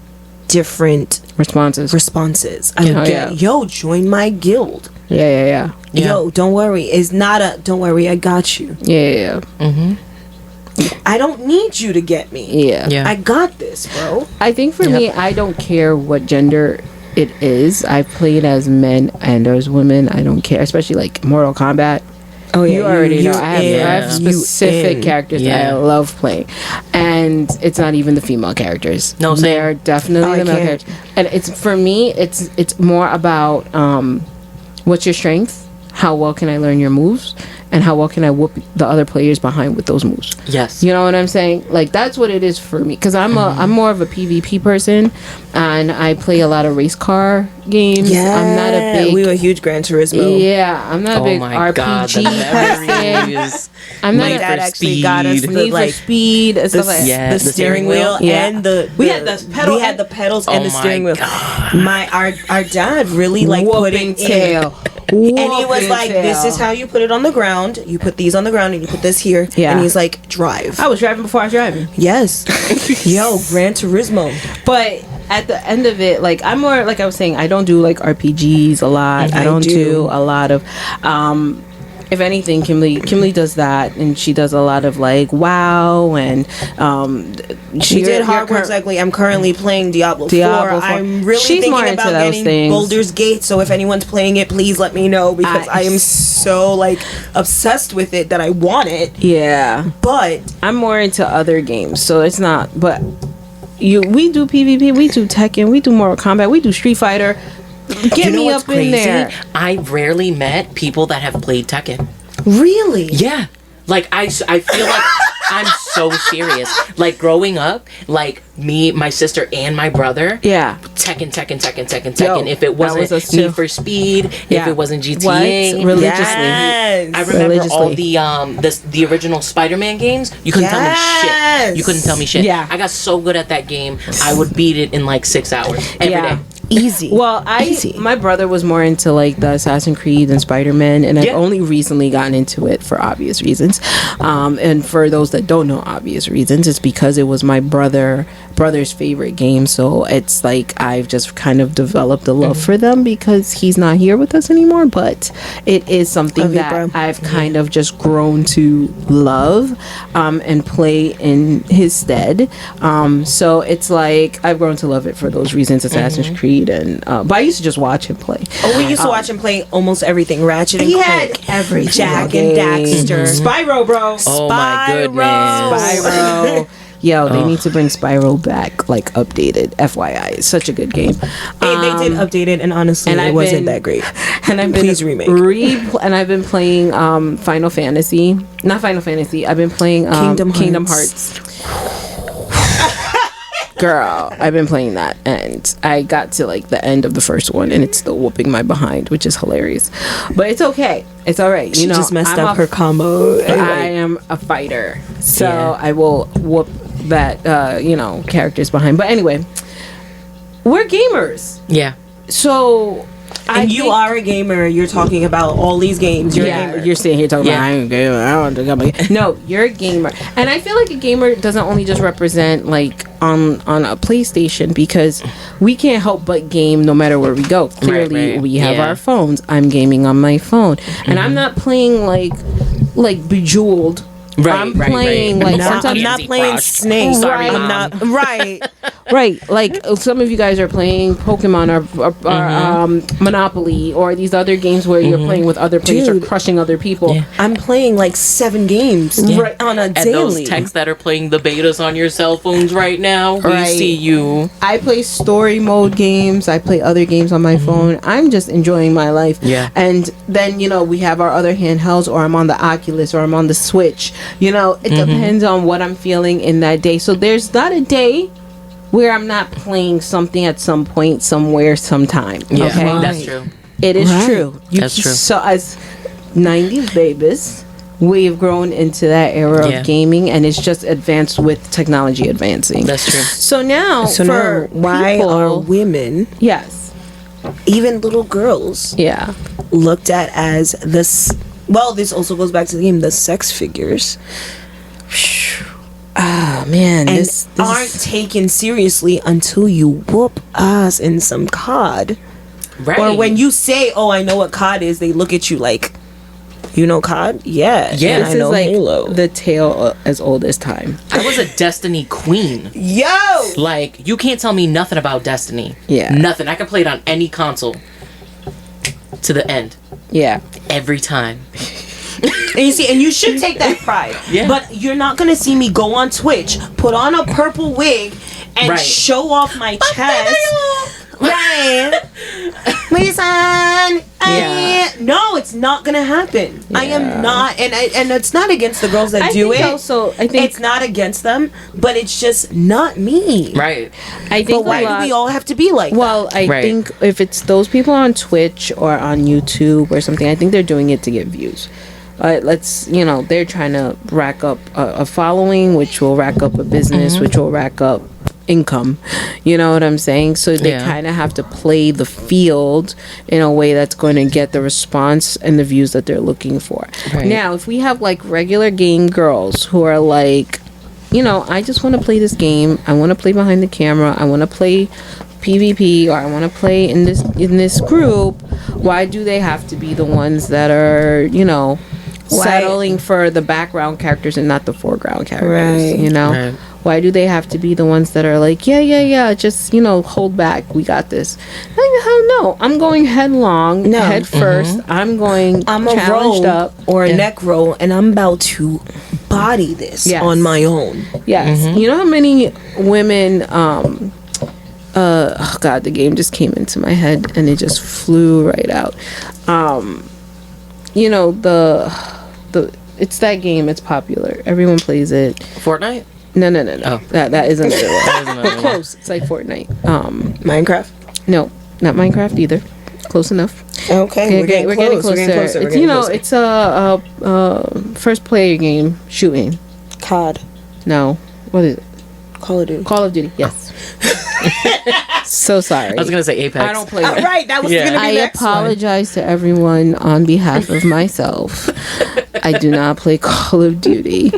Speaker 2: different
Speaker 1: responses.
Speaker 2: I would get, yo, join my guild.
Speaker 1: Yeah.
Speaker 2: Yo, don't worry. It's not a don't worry, I got you.
Speaker 1: Yeah.
Speaker 2: I don't need you to get me.
Speaker 1: Yeah.
Speaker 2: I got this, bro.
Speaker 1: I think for me, I don't care what gender it is. I've played as men and as women. I don't care, especially like Mortal Kombat.
Speaker 2: Oh
Speaker 1: You already know. I have
Speaker 2: You
Speaker 1: specific
Speaker 2: in.
Speaker 1: characters that I love playing, and it's not even the female characters.
Speaker 3: No, same.
Speaker 1: they're definitely the male
Speaker 2: can't.
Speaker 1: characters. And it's for me, it's more about what's your strength, how well can I learn your moves, and how well can I whoop the other players behind with those moves.
Speaker 3: Yes.
Speaker 1: You know what I'm saying? Like, that's what it is for me, because I'm more of a PvP person, and I play a lot of race car games.
Speaker 2: Yeah,
Speaker 1: I'm not a big
Speaker 2: we were huge Gran Turismo.
Speaker 1: yeah, I'm not a big RPG person. I'm not
Speaker 3: Need
Speaker 1: a
Speaker 3: for
Speaker 2: That actually got us
Speaker 3: Speed.
Speaker 2: the,
Speaker 1: Need
Speaker 2: like,
Speaker 1: for Speed and stuff like that.
Speaker 3: Yeah.
Speaker 2: the steering wheel
Speaker 1: Yeah.
Speaker 2: and the
Speaker 1: We had the pedal.
Speaker 2: We had the pedals and
Speaker 3: Oh
Speaker 2: the steering
Speaker 3: my
Speaker 2: wheel.
Speaker 3: God.
Speaker 2: Our dad really like put
Speaker 1: Whooping
Speaker 2: it
Speaker 1: tail.
Speaker 2: in. And he was like, "This is how you put it on the ground. You put these on the ground, and you put this here."
Speaker 1: Yeah.
Speaker 2: And he's like, "Drive."
Speaker 1: I was driving before I was driving.
Speaker 2: Yes. Yo, Gran Turismo.
Speaker 1: But at the end of it, like, I'm more, like I was saying, I don't do like RPGs a lot. I don't
Speaker 2: do.
Speaker 1: do a lot of if anything, Kimberly does that, and she does a lot of like WoW, and
Speaker 2: She did Hogwarts Legacy. I'm currently playing Diablo 4. I'm really
Speaker 1: She's more
Speaker 2: thinking
Speaker 1: into
Speaker 2: about
Speaker 1: those
Speaker 2: getting
Speaker 1: things.
Speaker 2: Baldur's Gate. So if anyone's playing it, please let me know, because I am so like obsessed with it that I want it.
Speaker 1: Yeah,
Speaker 2: But
Speaker 1: I'm more into other games, so it's not. But we do PvP, we do Tekken, we do Mortal Kombat, we do Street Fighter. Get
Speaker 3: You know
Speaker 1: me
Speaker 3: what's
Speaker 1: up in there.
Speaker 3: I rarely met people that have played Tekken.
Speaker 2: really,
Speaker 3: Yeah. Like, I feel like I'm so serious. Like, growing up, like, me, my sister, and my brother,
Speaker 1: Yeah.
Speaker 3: Tekken.
Speaker 1: Yo,
Speaker 3: If it
Speaker 1: that was
Speaker 3: wasn't
Speaker 1: us too.
Speaker 3: Need for Speed,
Speaker 1: Yeah.
Speaker 3: if it wasn't GTA.
Speaker 1: What? Religiously.
Speaker 2: Yes.
Speaker 3: I remember all
Speaker 1: Religiously.
Speaker 3: the original Spider-Man games. You couldn't tell me shit. You couldn't tell me shit.
Speaker 1: Yeah.
Speaker 3: I got so good at that game. I would beat it in like 6 hours every day.
Speaker 2: Easy.
Speaker 1: Well,
Speaker 2: Easy.
Speaker 1: my brother was more into like the Assassin's Creed and Spider-Man, and I've only recently gotten into it for obvious reasons. And for those that don't know obvious reasons, it's because it was my brother's favorite game. So it's like I've just kind of developed a love for them because he's not here with us anymore. But it is something that I've kind of just grown to love and play in his stead. So it's like I've grown to love it for those reasons. Assassin's Creed and but I used to just watch him play.
Speaker 2: Oh, we used to watch him play almost everything. Ratchet and
Speaker 1: He
Speaker 2: Clank,
Speaker 1: had every
Speaker 2: Jack
Speaker 1: game.
Speaker 2: and Daxter, Spyro, bro.
Speaker 3: Oh my goodness.
Speaker 1: Spyro. Yo, they need to bring Spyro back, like updated. FYI, it's such a good game.
Speaker 2: They did update it, and honestly, it wasn't that great.
Speaker 1: And I've been
Speaker 2: Please remake.
Speaker 1: And I've been playing Final Fantasy. Not Final Fantasy. I've been playing Kingdom Hearts. Girl, I've been playing that, and I got to like the end of the first one, and it's still whooping my behind, which is hilarious. But it's okay. It's all right.
Speaker 2: She just messed up her combo.
Speaker 1: I am a fighter, so I will whoop that characters behind. But anyway, we're gamers.
Speaker 3: Yeah.
Speaker 1: So
Speaker 2: And you are a gamer. You're talking about all these games. You're a gamer.
Speaker 1: You're sitting here talking about I ain't a gamer. I don't think I'm a gamer. No, you're a gamer. And I feel like a gamer doesn't only just represent like on a PlayStation, because we can't help but game no matter where we go. Clearly, we have our phones. I'm gaming on my phone, and I'm not playing like Bejeweled. I'm playing like sometimes
Speaker 2: I'm not playing Snake.
Speaker 3: Sorry,
Speaker 2: I'm not
Speaker 1: right. Like some of you guys are playing Pokemon or Monopoly or these other games where you're playing with other players or crushing other people.
Speaker 3: Yeah.
Speaker 2: I'm playing like 7 games right on a
Speaker 3: And
Speaker 2: daily.
Speaker 3: those techs that are playing the betas on your cell phones right now, we see you.
Speaker 1: I play story mode games. I play other games on my phone. I'm just enjoying my life.
Speaker 3: Yeah.
Speaker 1: And then, we have our other handhelds, or I'm on the Oculus, or I'm on the Switch. It depends on what I'm feeling in that day. So there's not a day where I'm not playing something at some point, somewhere, sometime.
Speaker 3: Yeah,
Speaker 1: okay?
Speaker 3: that's true.
Speaker 1: It is true.
Speaker 3: That's true.
Speaker 1: So as 90s babies, we've grown into that era of gaming, and it's just advanced with technology advancing.
Speaker 3: That's true.
Speaker 1: So now,
Speaker 2: why are women,
Speaker 1: yes,
Speaker 2: even little girls, looked at as this? Well, this also goes back to the game, the sex figures.
Speaker 1: Oh man,
Speaker 2: and
Speaker 1: this
Speaker 2: aren't taken seriously until you whoop ass in some COD.
Speaker 3: Right.
Speaker 2: Or when you say, "Oh, I know what COD is," they look at you like, "You know COD? Yeah,
Speaker 3: Yeah.
Speaker 1: This
Speaker 2: I know
Speaker 1: is like
Speaker 2: Halo."
Speaker 1: the tale as old as time.
Speaker 3: I was a Destiny queen.
Speaker 2: Yo,
Speaker 3: Like, you can't tell me nothing about Destiny.
Speaker 1: Yeah.
Speaker 3: Nothing. I can play it on any console. To the end.
Speaker 1: Yeah.
Speaker 3: Every time.
Speaker 2: and you see, and you should take that pride.
Speaker 3: Yeah.
Speaker 2: But you're not gonna see me go on Twitch, put on a purple wig, and show off my chest. Right. Listen. No, it's not gonna happen. I am not, and it's not against the girls that do it.
Speaker 1: Also, I think
Speaker 2: it's not against them, but it's just not me.
Speaker 3: Right.
Speaker 1: I think.
Speaker 2: But why do we all have to be like?
Speaker 1: Well, I think if it's those people on Twitch or on YouTube or something, I think they're doing it to get views. They're trying to rack up a following, which will rack up a business, which will rack up income. You know what I'm saying? So they kind of have to play the field in a way that's going to get the response and the views that they're looking for. Right. Now, if we have like regular game girls who are like, I just want to play this game. I want to play behind the camera. I want to play PvP, or I want to play in this group. Why do they have to be the ones that are, settling for the background characters and not the foreground characters?
Speaker 3: Right.
Speaker 1: Why do they have to be the ones that are like, just, hold back, we got this? Hell no. I'm going headlong, head first. I'm challenged up.
Speaker 2: Or a neck roll, and I'm about to body this on my own.
Speaker 1: Yes. You know how many women, oh God, the game just came into my head and it just flew right out. It's that game, it's popular. Everyone plays it.
Speaker 3: Fortnite?
Speaker 1: No.
Speaker 3: Oh.
Speaker 1: That is another one. But close. It's like Fortnite.
Speaker 2: Minecraft?
Speaker 1: No, not Minecraft either. Close enough.
Speaker 2: Okay,
Speaker 1: we're getting closer. It's a first player game shooting.
Speaker 2: COD.
Speaker 1: No, what is it?
Speaker 2: Call of Duty.
Speaker 1: Call of Duty. Yes. So sorry.
Speaker 3: I was gonna say Apex.
Speaker 1: I don't play
Speaker 2: All
Speaker 1: that.
Speaker 2: right, that was
Speaker 3: Yeah.
Speaker 2: gonna be
Speaker 1: I
Speaker 2: next one.
Speaker 1: apologize to everyone on behalf of myself. I do not play Call of Duty.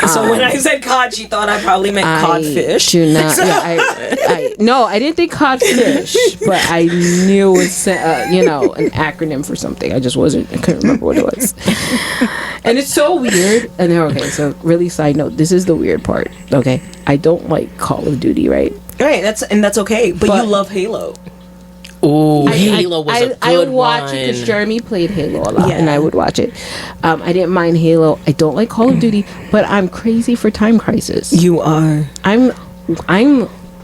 Speaker 2: So when I said cod, she thought I probably meant codfish.
Speaker 1: I do not. No, I didn't think codfish, but I knew it was an acronym for something. I couldn't remember what it was. And it's so weird. And then, okay, so really side note, this is the weird part. Okay, I don't like Call of Duty, right?
Speaker 2: Right, that's okay. But you love Halo.
Speaker 3: Ooh, Halo was a good
Speaker 1: I would watch it because
Speaker 3: one.
Speaker 1: Jeremy played Halo a lot,
Speaker 2: Yeah.
Speaker 1: and I would watch it. I didn't mind Halo. I don't like Call of Duty, but I'm crazy for Time Crisis.
Speaker 2: You are.
Speaker 1: I'm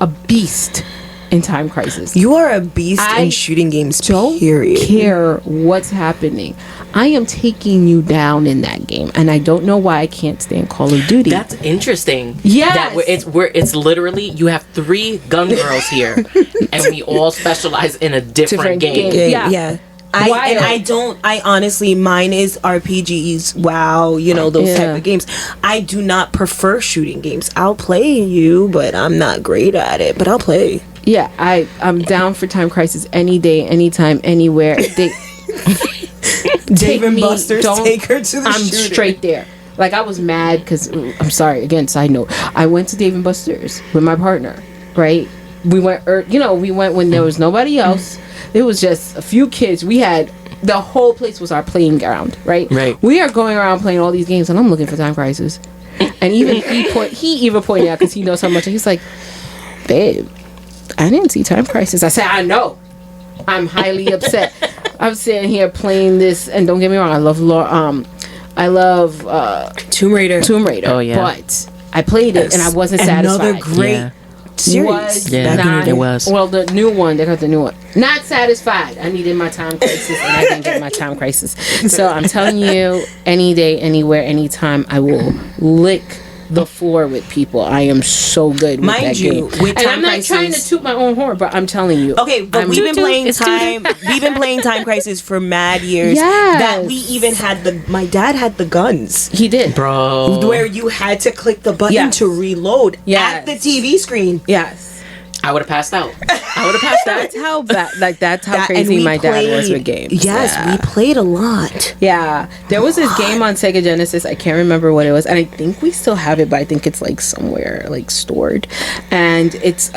Speaker 1: a beast in Time Crisis.
Speaker 2: You are a beast
Speaker 1: I
Speaker 2: in shooting games.
Speaker 1: Don't
Speaker 2: Period.
Speaker 1: care what's happening. I am taking you down in that game, and I don't know why I can't stand Call of Duty.
Speaker 3: That's interesting.
Speaker 1: Yes.
Speaker 3: That it's literally you have 3 gun girls here, and we all specialize in a different game.
Speaker 1: Yeah.
Speaker 2: I honestly, mine is RPGs. Wow, those type of games. I do not prefer shooting games. I'll play you, but I'm not great at it. But I'll play.
Speaker 1: Yeah, I'm down for Time Crisis any day, anytime, anywhere.
Speaker 2: Dave and Buster's, take her to the
Speaker 1: I'm
Speaker 2: shooter.
Speaker 1: straight there. Like, I was mad because, I'm sorry, again, side note, I went to Dave and Buster's with my partner, right? We went when there was nobody else. It was just a few kids. The whole place was our playing ground, right?
Speaker 3: Right.
Speaker 1: We are going around playing all these games, and I'm looking for Time Crisis. And even he even pointed out, because he knows how much, he's like, babe, I didn't see Time Crisis. I said, I know. I'm highly upset. I'm sitting here playing this, and don't get me wrong, I love
Speaker 2: Tomb Raider.
Speaker 3: Oh, yeah.
Speaker 1: But I played it and I wasn't satisfied.
Speaker 2: Another great
Speaker 3: Yeah.
Speaker 2: series.
Speaker 3: Yeah,
Speaker 2: back in the day.
Speaker 3: it was.
Speaker 1: Well, the new one, they got the new one. Not satisfied. I needed my Time Crisis, and I didn't get my Time Crisis. So I'm telling you, any day, anywhere, anytime, I will lick the floor with people. I am so good with
Speaker 2: Mind
Speaker 1: that
Speaker 2: you,
Speaker 1: game.
Speaker 2: with
Speaker 1: And
Speaker 2: Time
Speaker 1: I'm not
Speaker 2: Crisis-
Speaker 1: trying to toot my own horn, but I'm telling you.
Speaker 2: Okay, but we've been playing Time Crisis for mad years.
Speaker 1: Yes.
Speaker 2: That we even had my dad had the guns.
Speaker 1: He did.
Speaker 3: Bro.
Speaker 2: Where you had to click the button
Speaker 1: Yes.
Speaker 2: to reload
Speaker 1: Yes.
Speaker 2: at the TV screen.
Speaker 1: Yes.
Speaker 3: I would have passed out. I would have passed out.
Speaker 1: That's how bad, that's how
Speaker 2: And
Speaker 1: crazy
Speaker 2: we
Speaker 1: my dad was
Speaker 2: played-
Speaker 1: with games.
Speaker 2: Yes,
Speaker 1: Yeah.
Speaker 2: we played a lot.
Speaker 1: Yeah, there was this game on Sega Genesis. I can't remember what it was, and I think we still have it, but I think it's like somewhere like stored. And it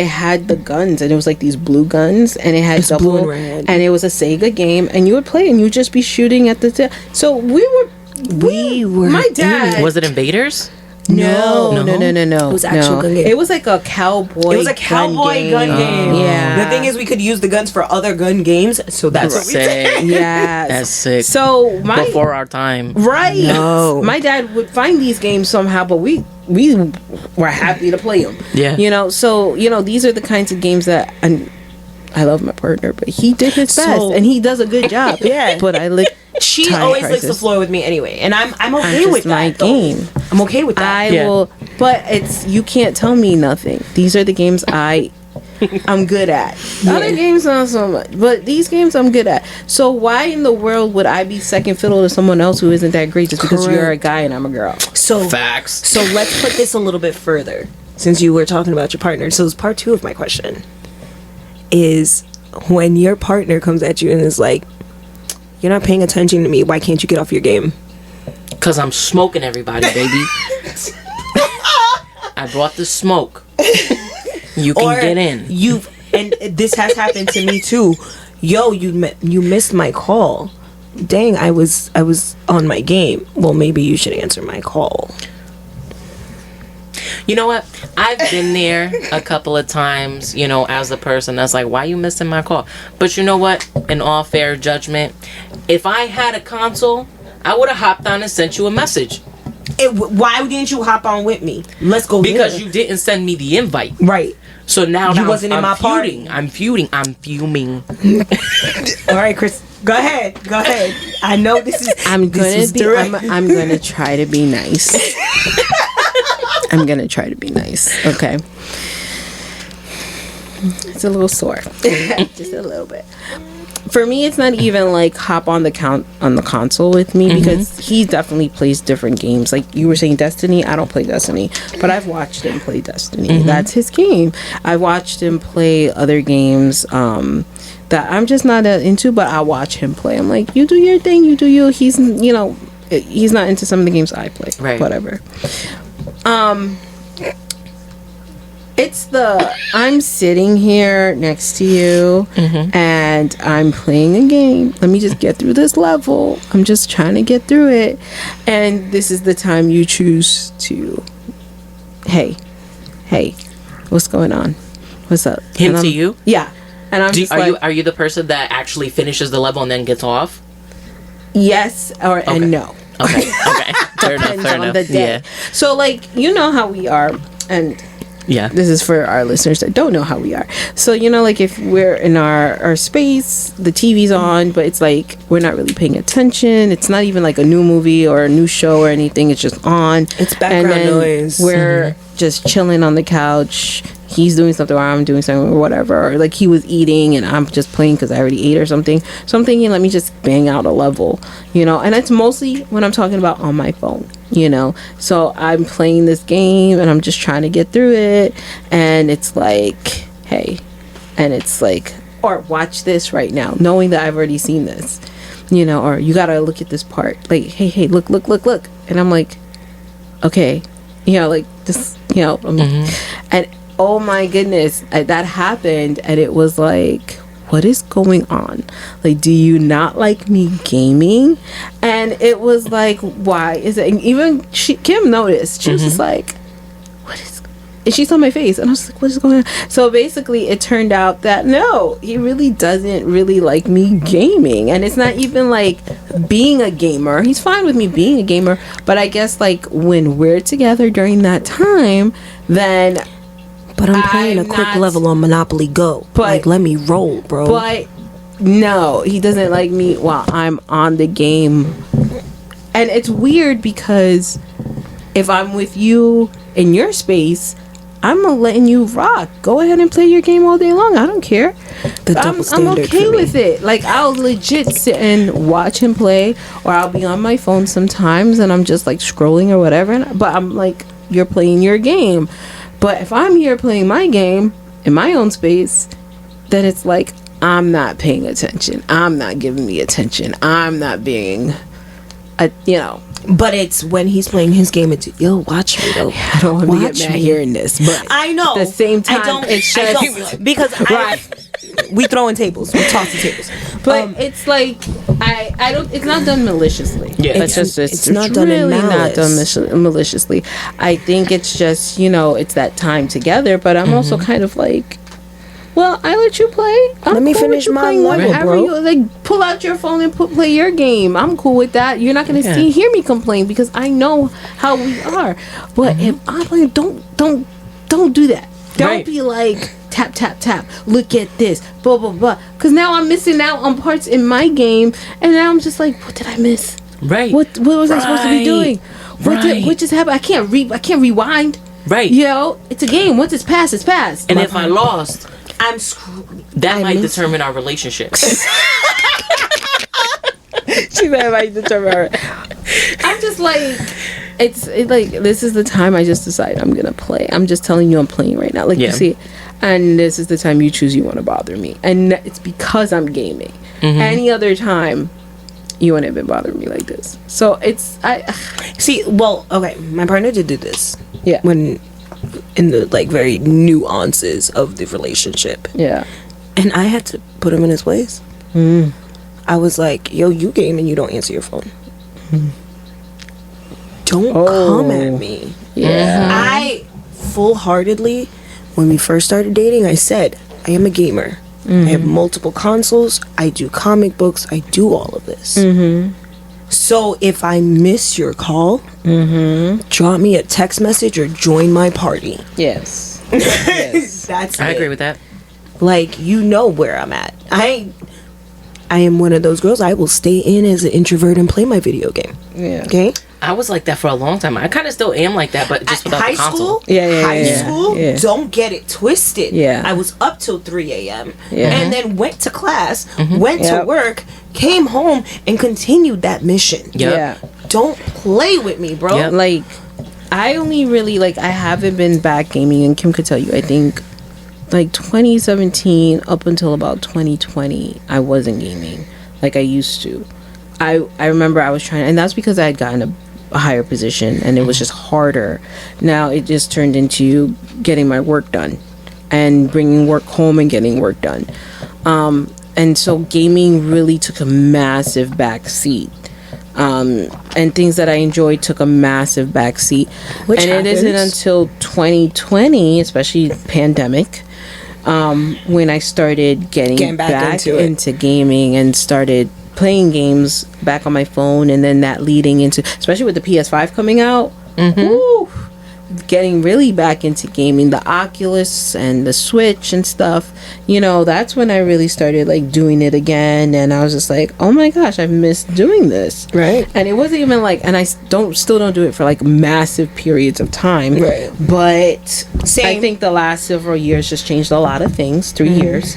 Speaker 1: had the guns, and it was like these blue guns, and it had
Speaker 2: It's blue and red.
Speaker 1: and it was a Sega game, and you would play, and you'd just be shooting at the. So we were. My dad
Speaker 3: Was it Invaders?
Speaker 1: No.
Speaker 2: It was actual gun game.
Speaker 1: It was like a cowboy.
Speaker 2: It was a cowboy gun game.
Speaker 1: Yeah.
Speaker 2: The thing is, we could use the guns for other gun games, so that's what we did.
Speaker 3: Sick.
Speaker 1: Yeah,
Speaker 3: That's sick.
Speaker 1: So
Speaker 3: Before our time.
Speaker 1: right.
Speaker 2: No.
Speaker 1: My dad would find these games somehow, but we were happy to play them.
Speaker 3: Yeah.
Speaker 1: So these are the kinds of games that I love my partner, but he did his best, and he does a good job.
Speaker 2: Yeah.
Speaker 1: But I lick.
Speaker 2: She
Speaker 1: Time
Speaker 2: always licks the
Speaker 1: Crisis.
Speaker 2: floor with me anyway, and I'm okay
Speaker 1: just
Speaker 2: with that.
Speaker 1: my
Speaker 2: though.
Speaker 1: game.
Speaker 2: I'm okay with that.
Speaker 1: I
Speaker 3: Yeah.
Speaker 1: will, but you can't tell me nothing. These are the games I'm good at. Other games not so much, but these games I'm good at. So why in the world would I be second fiddle to someone else who isn't that great just because you're a
Speaker 2: Correct.
Speaker 1: guy and I'm a girl?
Speaker 2: So
Speaker 3: Facts.
Speaker 2: So let's put this a little bit further, since you were talking about your partner. So it's part 2 of my question. Is when your partner comes at you and is like, "You're not paying attention to me. Why can't you get off your game?"
Speaker 3: Because I'm smoking everybody, baby. I brought the smoke. You can get in.
Speaker 2: And this has happened to me too. Yo, you missed my call. Dang, I was on my game. Well, maybe you should answer my call.
Speaker 3: You know what? I've been there a couple of times, as a person that's like, why you missing my call? But you know what? In all fair judgment, if I had a console, I would have hopped on and sent you a message.
Speaker 2: Why didn't you hop on with me? Let's go.
Speaker 3: Because
Speaker 2: there.
Speaker 3: you didn't send me the invite.
Speaker 2: Right.
Speaker 3: So now
Speaker 2: You
Speaker 3: that
Speaker 2: wasn't in
Speaker 3: I'm
Speaker 2: my
Speaker 3: feuding.
Speaker 2: party.
Speaker 3: I'm fuming.
Speaker 2: All right, Chris. Go ahead. I know this is.
Speaker 1: I'm
Speaker 2: this
Speaker 1: gonna
Speaker 2: was direct.
Speaker 1: I'm gonna try to be nice. I'm gonna try to be nice. Okay. It's a little sore. Just a little bit. for me, it's not even like hop on the console with me, because he definitely plays different games. Like you were saying, Destiny. I don't play Destiny, but I've watched him play Destiny. That's his game. I watched him play other games that I'm just not into, but I watch him play. I'm like, you do your thing, you do you. He's he's not into some of the games I play.
Speaker 3: Right.
Speaker 1: Whatever. I'm sitting here next to you and I'm playing a game. Let me just get through this level. I'm just trying to get through it. And this is the time you choose to, hey, what's going on? What's up?
Speaker 3: Him to you?
Speaker 1: Yeah. And I'm just
Speaker 3: are you the person that actually finishes the level and then gets off?
Speaker 1: Yes and no.
Speaker 3: Okay. Fair
Speaker 1: Depends
Speaker 3: enough.
Speaker 1: on the day.
Speaker 3: Yeah.
Speaker 1: So like, you know how we are, and
Speaker 3: Yeah.
Speaker 1: this is for our listeners that don't know how we are. So, like if we're in our space, the TV's on, but it's like we're not really paying attention. It's not even like a new movie or a new show or anything. It's just on.
Speaker 2: It's background noise.
Speaker 1: We're just chilling on the couch. He's doing something or I'm doing something or whatever. Or like he was eating and I'm just playing because I already ate or something. So I'm thinking, let me just bang out a level, And it's mostly when I'm talking about on my phone. So I'm playing this game and I'm just trying to get through it, and it's like, hey, and it's like, or watch this right now, knowing that I've already seen this, or you gotta look at this part, like, hey, look, and I'm like, okay, like this, and oh my goodness, that happened, and it was like, what is going on? Like, do you not like me gaming? And it was like, why is it? And even Kim noticed. She was just like, what is? And she saw my face, and I was like, what is going on? So basically, it turned out that no, he really doesn't really like me gaming, and it's not even like being a gamer. He's fine with me being a gamer, but I guess like when we're together during that time, then.
Speaker 2: But I'm playing a quick level on Monopoly Go.
Speaker 1: But,
Speaker 2: like, let me roll, bro.
Speaker 1: But no, he doesn't like me while I'm on the game. And it's weird because if I'm with you in your space, I'm letting you rock. Go ahead and play your game all day long. I don't care. I'm okay with it. Like, I'll legit sit and watch him play, or I'll be on my phone sometimes and I'm just like scrolling or whatever. But I'm like, you're playing your game. But if I'm here playing my game in my own space, then it's like I'm not paying attention. I'm not giving me attention. I'm not being,
Speaker 2: But it's when he's playing his game. It's watch me though.
Speaker 1: I don't want to get mad hearing this, but
Speaker 2: I know.
Speaker 1: At the same time,
Speaker 2: it's just because we throwing tables, we tossing tables.
Speaker 1: But it's like I don't. It's not done maliciously.
Speaker 3: Yeah,
Speaker 1: it's not done really not done maliciously. I think it's just it's that time together. But I'm also kind of like, well, I let you play.
Speaker 2: Let me finish my level, bro.
Speaker 1: You like, pull out your phone and play your game. I'm cool with that. You're not gonna hear me complain because I know how we are. But if I'm playing, don't do that. Don't be like tap tap tap. Look at this, blah blah blah. Because now I'm missing out on parts in my game, and now I'm just like, what did I miss?
Speaker 3: Right.
Speaker 1: What was I supposed to be doing? What just happened? I can't rewind.
Speaker 3: Right.
Speaker 1: It's a game. Once it's past, it's past.
Speaker 3: And if I lost,
Speaker 2: I'm screwed.
Speaker 3: That might determine our relationship.
Speaker 1: She might determine our. I'm just like, it's like, this is the time I just decide I'm gonna play. I'm just telling you I'm playing right now. Like you see, and this is the time you choose you want to bother me, and it's because I'm gaming. Any other time, you wouldn't have been bothering me like this. So it's
Speaker 2: see. Well, okay, my partner did do this.
Speaker 1: Yeah.
Speaker 2: When in the like very nuances of the relationship.
Speaker 1: Yeah.
Speaker 2: And I had to put him in his place. I was like, yo, you game and you don't answer your phone. Don't come at me.
Speaker 1: Yeah.
Speaker 2: I full-heartedly, when we first started dating, I said, I am a gamer. I have multiple consoles. I do comic books. I do all of this. So if I miss your call, drop me a text message or join my party.
Speaker 1: Yes.
Speaker 2: That's
Speaker 3: I agree with that.
Speaker 2: Like, you know where I'm at. I am one of those girls. I will stay in as an introvert and play my video game.
Speaker 1: Yeah.
Speaker 2: Okay?
Speaker 3: I was like that for a long time. I kind of still am like that, but just without
Speaker 2: high
Speaker 3: the console.
Speaker 2: school,
Speaker 1: Yeah.
Speaker 2: school,
Speaker 1: Yeah.
Speaker 2: don't get it twisted.
Speaker 1: Yeah.
Speaker 2: I was up till 3 a.m.
Speaker 1: Yeah.
Speaker 2: and then went to class, went to
Speaker 1: Yep.
Speaker 2: work, came home, and continued that mission.
Speaker 3: Yep.
Speaker 1: Yeah.
Speaker 2: Don't play with me, bro.
Speaker 3: Yep.
Speaker 1: Like, I only really, like, I haven't been back gaming, and Kim could tell you, I think, like, 2017 up until about 2020, I wasn't gaming like I used to. I remember I was trying, and that's because I had gotten a higher position, and it was just harder. Now it just turned into getting my work done and bringing work home and getting work done. And so gaming really took a massive back seat. And things that I enjoyed took a massive backseat.
Speaker 2: Which
Speaker 1: and
Speaker 2: happens.
Speaker 1: it isn't until 2020, especially pandemic, when I started getting back into gaming and started playing games back on my phone, and then that leading into, especially with the PS5 coming out, woo, getting really back into gaming, the Oculus and the Switch and stuff, you know, that's when I really started like doing it again. And I was just like, oh my gosh, I've missed doing this.
Speaker 2: Right.
Speaker 1: And it wasn't even like, and I still don't do it for like massive periods of time.
Speaker 2: Right.
Speaker 1: But
Speaker 2: Same.
Speaker 1: I think the last several years just changed a lot of things, 3 years.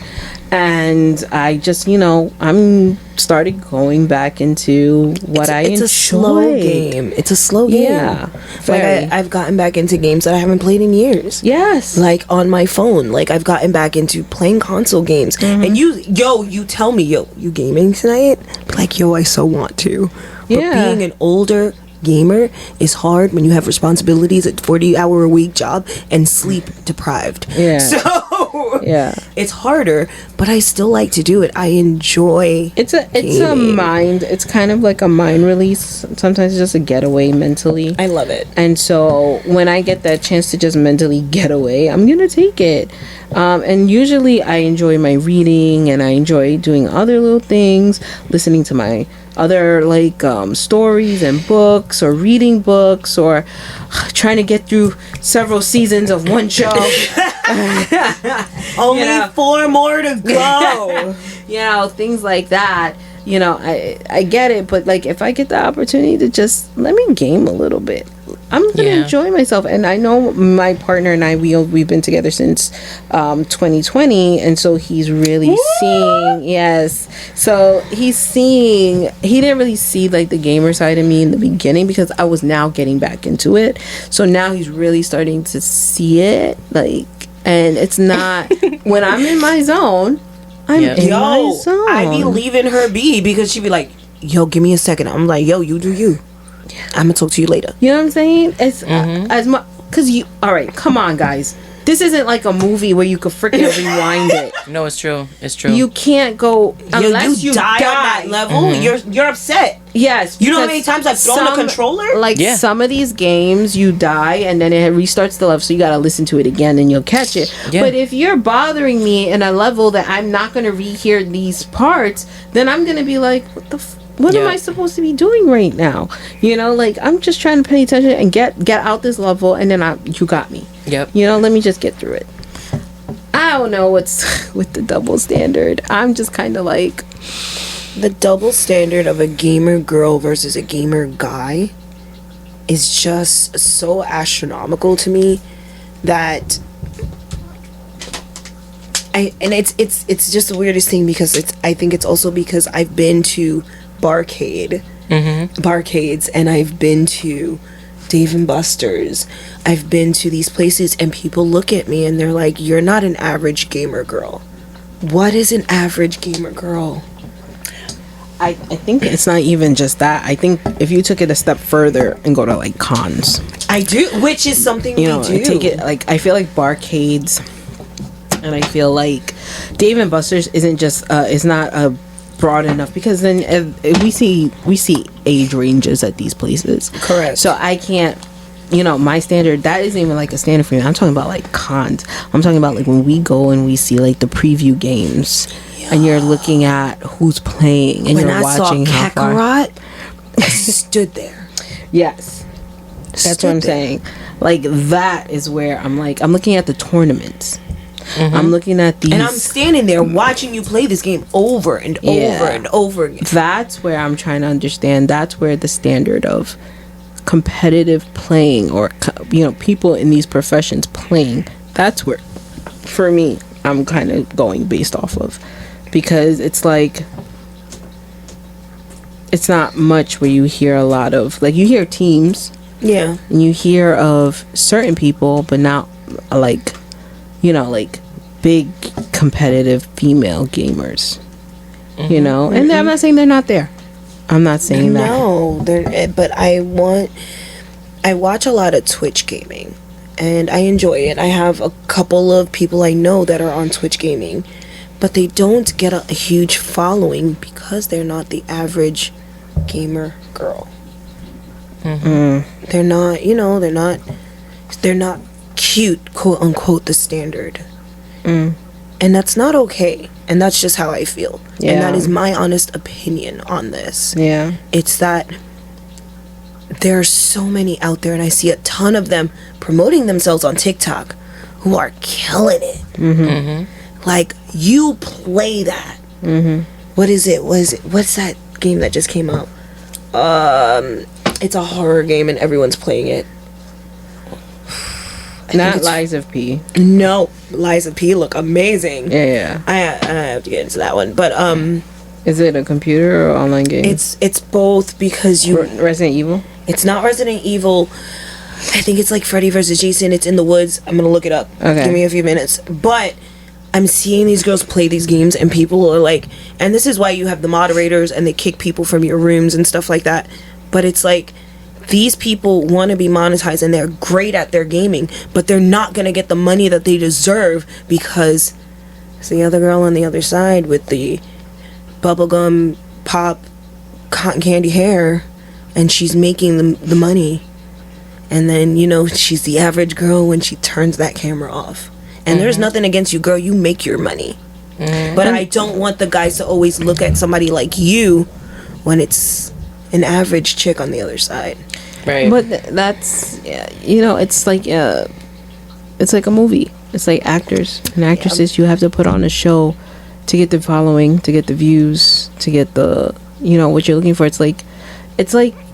Speaker 1: And I just, you know, I'm started going back into what I enjoy.
Speaker 2: It's a slow game. It's a slow game.
Speaker 1: Yeah,
Speaker 2: Like
Speaker 1: very.
Speaker 2: I've gotten back into games that I haven't played in years.
Speaker 1: Yes.
Speaker 2: Like on my phone. Like I've gotten back into playing console games. And you tell me, you gaming tonight? Like, yo, I so want to. But
Speaker 1: Yeah.
Speaker 2: being an older gamer is hard when you have responsibilities, a 40-hour-a-week job, and sleep deprived.
Speaker 1: Yeah.
Speaker 2: So
Speaker 1: Yeah.
Speaker 2: it's harder, but I still like to do it. I enjoy
Speaker 1: It's a
Speaker 2: gaming.
Speaker 1: mind. It's kind of like a mind release. Sometimes it's just a getaway mentally.
Speaker 2: I love it.
Speaker 1: And so when I get that chance to just mentally get away, I'm gonna take it. And usually I enjoy my reading, and I enjoy doing other little things, listening to my other like stories and books, or reading books, or trying to get through several seasons of one show.
Speaker 2: Only
Speaker 1: You know.
Speaker 2: 4 more to go.
Speaker 1: You know, things like that. You know, I get it, but like if I get the opportunity to just let me game a little bit, I'm gonna
Speaker 3: Yeah.
Speaker 1: enjoy myself. And I know my partner and I, we've been together since 2020, and so he's really seeing. Yes, so he's seeing. He didn't really see like the gamer side of me in the beginning, because I was now getting back into it. So now he's really starting to see it, like, and it's not when I'm in my zone. I'm
Speaker 3: Yeah.
Speaker 1: in my
Speaker 2: Yo,
Speaker 1: zone.
Speaker 2: I be leaving her be because she be like, yo, give me a second. I'm like, yo, you do you. I'm gonna talk to you later.
Speaker 1: You know what I'm saying? It's as much, because you. All right, come on, guys. This isn't like a movie where you could freaking rewind it.
Speaker 3: No, it's true. It's true.
Speaker 1: You can't go unless
Speaker 2: you die on that level. You're upset.
Speaker 1: Yes,
Speaker 2: You know how
Speaker 1: because
Speaker 2: many times I've thrown a controller?
Speaker 1: Like
Speaker 3: Yeah.
Speaker 1: some of these games, you die and then it restarts the level, so you gotta listen to it again and you'll catch it.
Speaker 3: Yeah.
Speaker 1: But if you're bothering me in a level that I'm not gonna rehear these parts, then I'm gonna be like, what am
Speaker 3: Yeah.
Speaker 1: I supposed to be doing right now? You know, like I'm just trying to pay attention and get out this level, and then you got me.
Speaker 3: Yep.
Speaker 1: You know, let me just get through it. I don't know what's with the double standard. I'm just kind of like,
Speaker 2: The double standard of a gamer girl versus a gamer guy is just so astronomical to me that it's just the weirdest thing, because I think it's also because I've been to barcades, and I've been to Dave and Buster's. I've been to these places, and people look at me and they're like, you're not an average gamer girl. What is an average gamer girl?
Speaker 1: I think it's not even just that. I think if you took it a step further and go to like cons,
Speaker 2: I do, which is something
Speaker 1: you know,
Speaker 2: we do.
Speaker 1: take it like, I feel like barcades, and I feel like Dave and Buster's isn't just is not broad enough, because then we see age ranges at these places.
Speaker 2: Correct.
Speaker 1: So I can't, you know, my standard, that isn't even like a standard for me. I'm talking about like cons. I'm talking about like when we go and we see like the preview games, and you're looking at who's playing, and
Speaker 2: When
Speaker 1: you're
Speaker 2: I
Speaker 1: watching
Speaker 2: saw
Speaker 1: how far.
Speaker 2: Kakarot, I stood there.
Speaker 1: Yes. That's what
Speaker 2: Stood
Speaker 1: I'm
Speaker 2: there.
Speaker 1: saying. Like, that is where I'm like, I'm looking at the tournaments. I'm looking at these.
Speaker 2: And I'm standing there watching you play this game over and over
Speaker 1: Yeah.
Speaker 2: and over again.
Speaker 1: That's where I'm trying to understand. That's where the standard of competitive playing, or people in these professions playing, that's where, for me, I'm kind of going based off of, because it's like, it's not much where you hear a lot of, like, you hear teams,
Speaker 2: Yeah.
Speaker 1: and you hear of certain people, but not like, like big competitive female gamers, and I'm not saying they're not there. I'm not saying that.
Speaker 2: No, but I watch a lot of Twitch gaming, and I enjoy it. I have a couple of people I know that are on Twitch gaming, but they don't get a huge following because they're not the average gamer girl. They're not, they're not cute, quote unquote, the standard. And that's not okay. And that's just how I feel.
Speaker 1: Yeah.
Speaker 2: And that is my honest opinion on this.
Speaker 1: Yeah.
Speaker 2: It's that there are so many out there, and I see a ton of them promoting themselves on TikTok who are killing it. Like, you play that. What is it? What's that game that just came out? It's a horror game and everyone's playing it.
Speaker 1: Not Lies of P.
Speaker 2: No, Lies of P look amazing.
Speaker 1: Yeah.
Speaker 2: I have to get into that one, but
Speaker 1: Is it a computer or online game?
Speaker 2: it's both, because
Speaker 1: Resident Evil.
Speaker 2: it's not Resident Evil. I think it's like Freddy versus Jason. It's in the woods. I'm gonna look it up.
Speaker 1: Okay.
Speaker 2: Give me a few minutes. But I'm seeing these girls play these games, and people are like, and this is why you have the moderators, and they kick people from your rooms and stuff like that. But it's like, these people want to be monetized, and they're great at their gaming, but they're not going to get the money that they deserve, because it's the other girl on the other side with the bubblegum pop cotton candy hair, and she's making the money. And then, she's the average girl when she turns that camera off. And there's nothing against you, girl. You make your money. But I don't want the guys to always look at somebody like you when it's an average chick on the other side.
Speaker 3: Right.
Speaker 1: But that's, it's like a movie. It's like actors and actresses. You have to put on a show to get the following, to get the views, to get the, what you're looking for. It's like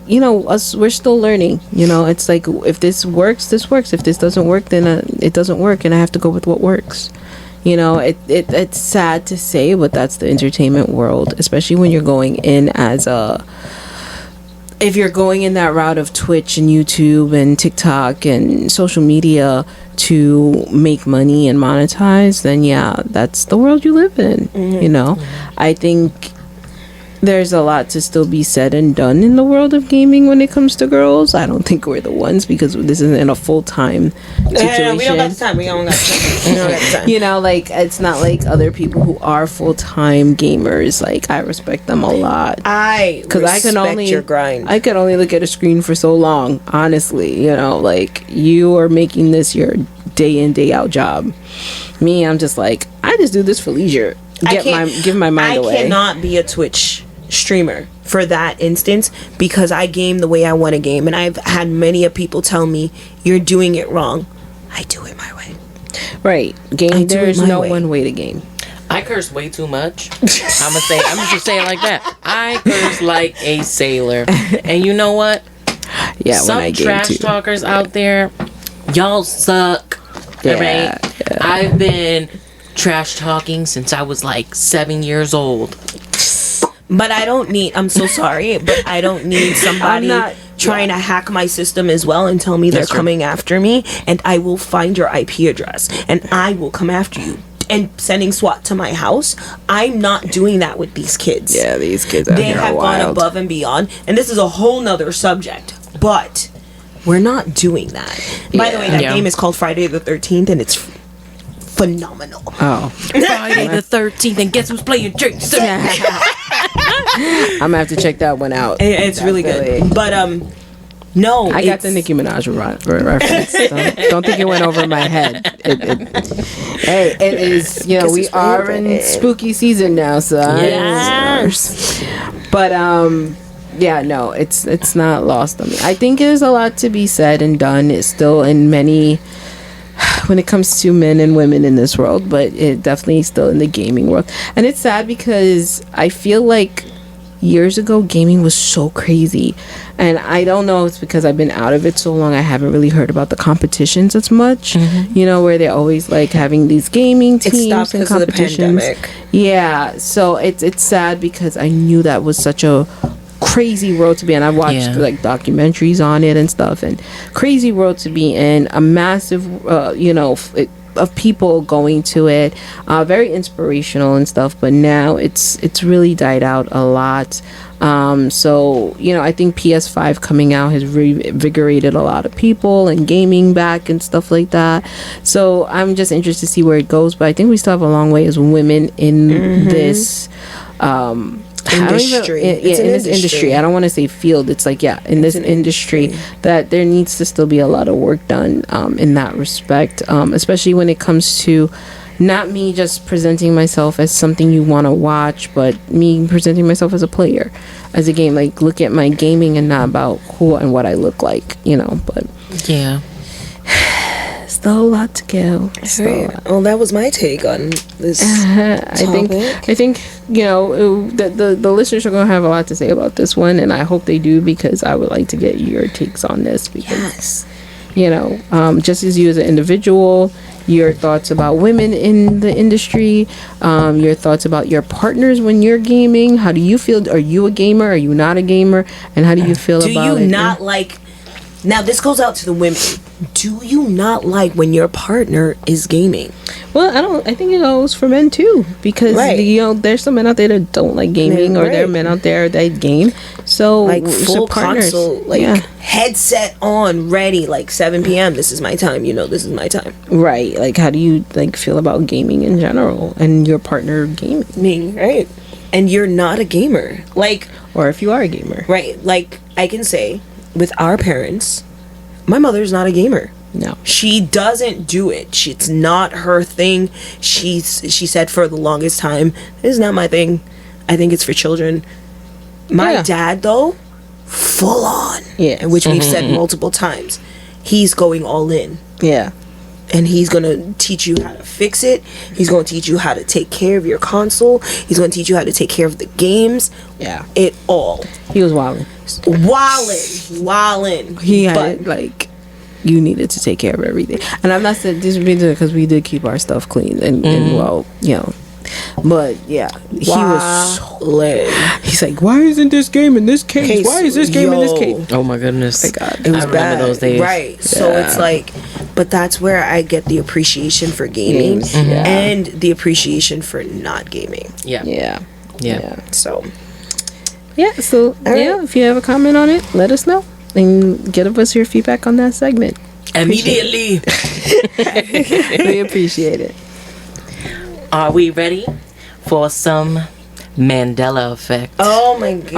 Speaker 1: us, we're still learning. It's like, if this works, this works. If this doesn't work, then it doesn't work, and I have to go with what works. It's sad to say, but that's the entertainment world, especially when you're going in if you're going in that route of Twitch and YouTube and TikTok and social media to make money and monetize, then yeah, that's the world you live in. I think there's a lot to still be said and done in the world of gaming when it comes to girls. I don't think we're the ones, because this isn't a full-time situation.
Speaker 2: We don't got the time. We don't got the time.
Speaker 1: Like, it's not like other people who are full-time gamers. Like, I respect them a lot.
Speaker 2: I respect your grind.
Speaker 1: I could only look at a screen for so long, honestly. Like, you are making this your day in, day out job. Me, I'm just like, I just do this for leisure. Give my mind away.
Speaker 2: I cannot be a Twitch streamer for that instance, because I game the way I want to game, and I've had many of people tell me, you're doing it wrong. I do it my way.
Speaker 1: Right. There's no one way to game.
Speaker 3: I curse way too much. I'm just gonna say it like that. I curse like a sailor. And you know what?
Speaker 1: Yeah,
Speaker 3: some
Speaker 1: when I game
Speaker 3: trash
Speaker 1: too.
Speaker 3: talkers out there, y'all suck.
Speaker 1: Yeah,
Speaker 3: right? Yeah. I've been trash talking since I was like 7 years old.
Speaker 2: But I'm so sorry, but I don't need somebody trying to hack my system as well and tell me they're coming after me, and I will find your IP address and I will come after you. And sending SWAT to my house, I'm not doing that with these kids.
Speaker 1: Yeah, these kids out
Speaker 2: they
Speaker 1: here
Speaker 2: have
Speaker 1: are
Speaker 2: gone
Speaker 1: wild.
Speaker 2: above and beyond, and this is a whole nother subject, but we're not doing that. By the way, that game is called Friday the 13th, and it's phenomenal.
Speaker 1: Oh.
Speaker 3: Friday the 13th, and guess who's playing Jason?
Speaker 1: I'm gonna have to check that one out.
Speaker 2: It's really good. But no,
Speaker 1: I got the Nicki Minaj reference. Don't think it went over my head. It is. We are in spooky season now, so
Speaker 2: Yes.
Speaker 1: But yeah, no, it's not lost on me. I think there's a lot to be said and done. It's still in many when it comes to men and women in this world, but it definitely is still in the gaming world. And it's sad because I feel like years ago, gaming was so crazy. And I don't know if it's because I've been out of it so long, I haven't really heard about the competitions as much. You know, where they're always like having these gaming teams
Speaker 2: stopped
Speaker 1: and
Speaker 2: because of the
Speaker 1: competitions.
Speaker 2: pandemic.
Speaker 1: Yeah, so it's sad because I knew that was such a crazy world to be in. I watched like documentaries on it and stuff, and crazy world to be in. A massive, of people going to it, very inspirational and stuff. But now it's really died out a lot. So I think PS5 coming out has reinvigorated a lot of people and gaming back and stuff like that. So I'm just interested to see where it goes. But I think we still have a long way as women in this.
Speaker 2: Industry.
Speaker 1: In this industry. I don't want to say field. It's like, in this industry that there needs to still be a lot of work done in that respect, especially when it comes to not me just presenting myself as something you want to watch, but me presenting myself as a player, as a game. Like, look at my gaming and not about who and what I look like, but
Speaker 3: yeah.
Speaker 1: Still a lot to go.
Speaker 2: Well, that was my take on this topic.
Speaker 1: I think the listeners are going to have a lot to say about this one, and I hope they do, because I would like to get your takes on this. Because, just as you as an individual, your thoughts about women in the industry, your thoughts about your partners when you're gaming. How do you feel? Are you a gamer? Are you not a gamer? And how do you feel about it?
Speaker 2: Do you not like... Now, this goes out to the women. Do you not like when your partner is gaming?
Speaker 1: Well, I think it goes for men too, because there's some men out there that don't like gaming, or there are men out there that game. So
Speaker 2: like full console, headset on, ready, like 7 p.m. This is my time. This is my time.
Speaker 1: Right. Like, how do you feel about gaming in general, and your partner gaming?
Speaker 2: Right. And you're not a gamer,
Speaker 1: or if you are a gamer,
Speaker 2: right? Like, I can say, with our parents, my mother's not a gamer.
Speaker 1: No,
Speaker 2: she doesn't do it. It's not her thing. She said for the longest time, "This is not my thing. I think it's for children." My dad, though, full on, which we've said multiple times, he's going all in.
Speaker 1: Yeah.
Speaker 2: And he's going to teach you how to fix it. He's going to teach you how to take care of your console. He's going to teach you how to take care of the games.
Speaker 1: Yeah.
Speaker 2: It all.
Speaker 1: He was wilding. He had you needed to take care of everything. And I'm not saying this because we did keep our stuff clean and but he was so lit. He's like, why isn't this game in this case? Why is this game in this case?
Speaker 3: Oh my goodness.
Speaker 1: My God.
Speaker 2: It was
Speaker 3: I remember those days.
Speaker 2: Right. So it's like, but that's where I get the appreciation for gaming and the appreciation for not gaming.
Speaker 3: Yeah.
Speaker 2: So
Speaker 1: if you have a comment on it, let us know and give us your feedback on that segment
Speaker 3: immediately.
Speaker 1: We appreciate it.
Speaker 3: Are we ready for some Mandela effect?
Speaker 2: Oh my gosh.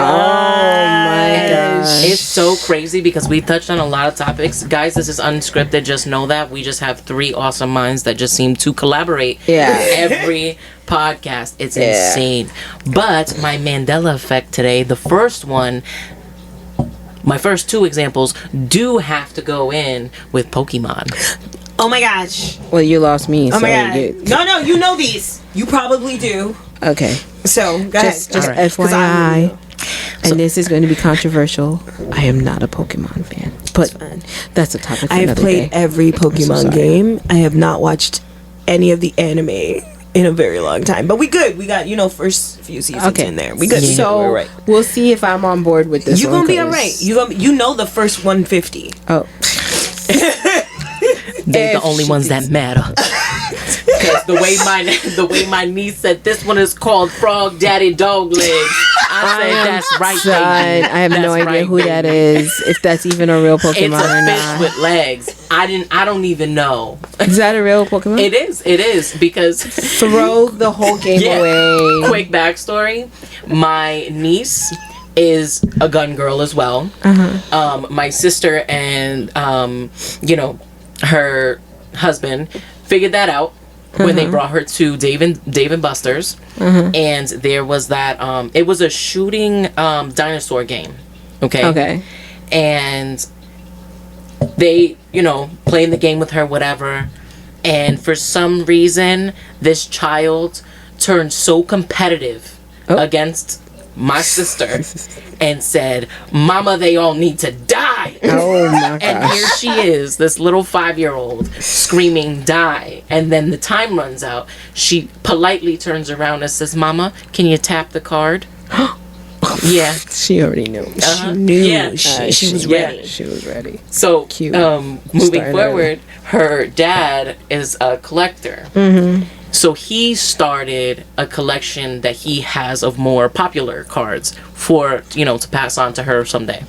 Speaker 3: It's so crazy because we touched on a lot of topics. Guys, this is unscripted. Just know that. We just have 3 awesome minds that just seem to collaborate every podcast. It's insane. But my Mandela effect today, the first one, my first 2 examples do have to go in with Pokemon.
Speaker 2: Oh my gosh.
Speaker 1: Well, you lost me.
Speaker 2: Oh my god. No, you know these. You probably do.
Speaker 1: Okay.
Speaker 2: So, go ahead.
Speaker 1: Just FYI. And this is going to be controversial. I am not a Pokemon fan. But that's a topic for
Speaker 2: I have
Speaker 1: another
Speaker 2: played
Speaker 1: day.
Speaker 2: every Pokemon game. I have not watched any of the anime in a very long time. But we good. We got, first few seasons in there. We good.
Speaker 1: Yeah. So,
Speaker 2: we're right.
Speaker 1: We'll see if I'm on board with this.
Speaker 2: You're going to be all right. You know the first 150.
Speaker 1: Oh.
Speaker 3: They're the only ones that matter. Because the way my niece said this one is called Frog Daddy Dog Legs. I said that's right,
Speaker 1: son,
Speaker 3: baby.
Speaker 1: I have no idea who that is. If that's even a real Pokemon
Speaker 3: It's a
Speaker 1: or
Speaker 3: fish
Speaker 1: not.
Speaker 3: with legs. I don't even know.
Speaker 1: Is that a real Pokemon?
Speaker 3: It is because
Speaker 1: Throw the whole game away.
Speaker 3: Quick backstory: my niece is a gun girl as well. My sister and her husband figured that out when they brought her to Dave and Buster's, and there was that it was a shooting dinosaur game. Okay, and they playing the game with her, whatever, and for some reason this child turned so competitive against my sister and said, "Mama, they all need to die."
Speaker 1: Oh my
Speaker 3: And
Speaker 1: gosh.
Speaker 3: here she is, this little 5-year-old screaming, "Die." And then the time runs out. She politely turns around and says, "Mama, can you tap the card?" Yeah.
Speaker 1: She already knew.
Speaker 3: Uh-huh.
Speaker 2: She knew.
Speaker 3: Yeah.
Speaker 2: She was
Speaker 3: Yeah.
Speaker 2: ready.
Speaker 1: She was ready.
Speaker 3: So,
Speaker 1: Cute.
Speaker 3: moving
Speaker 1: Started
Speaker 3: forward, her dad is a collector. So he started a collection that he has of more popular cards for, to pass on to her someday.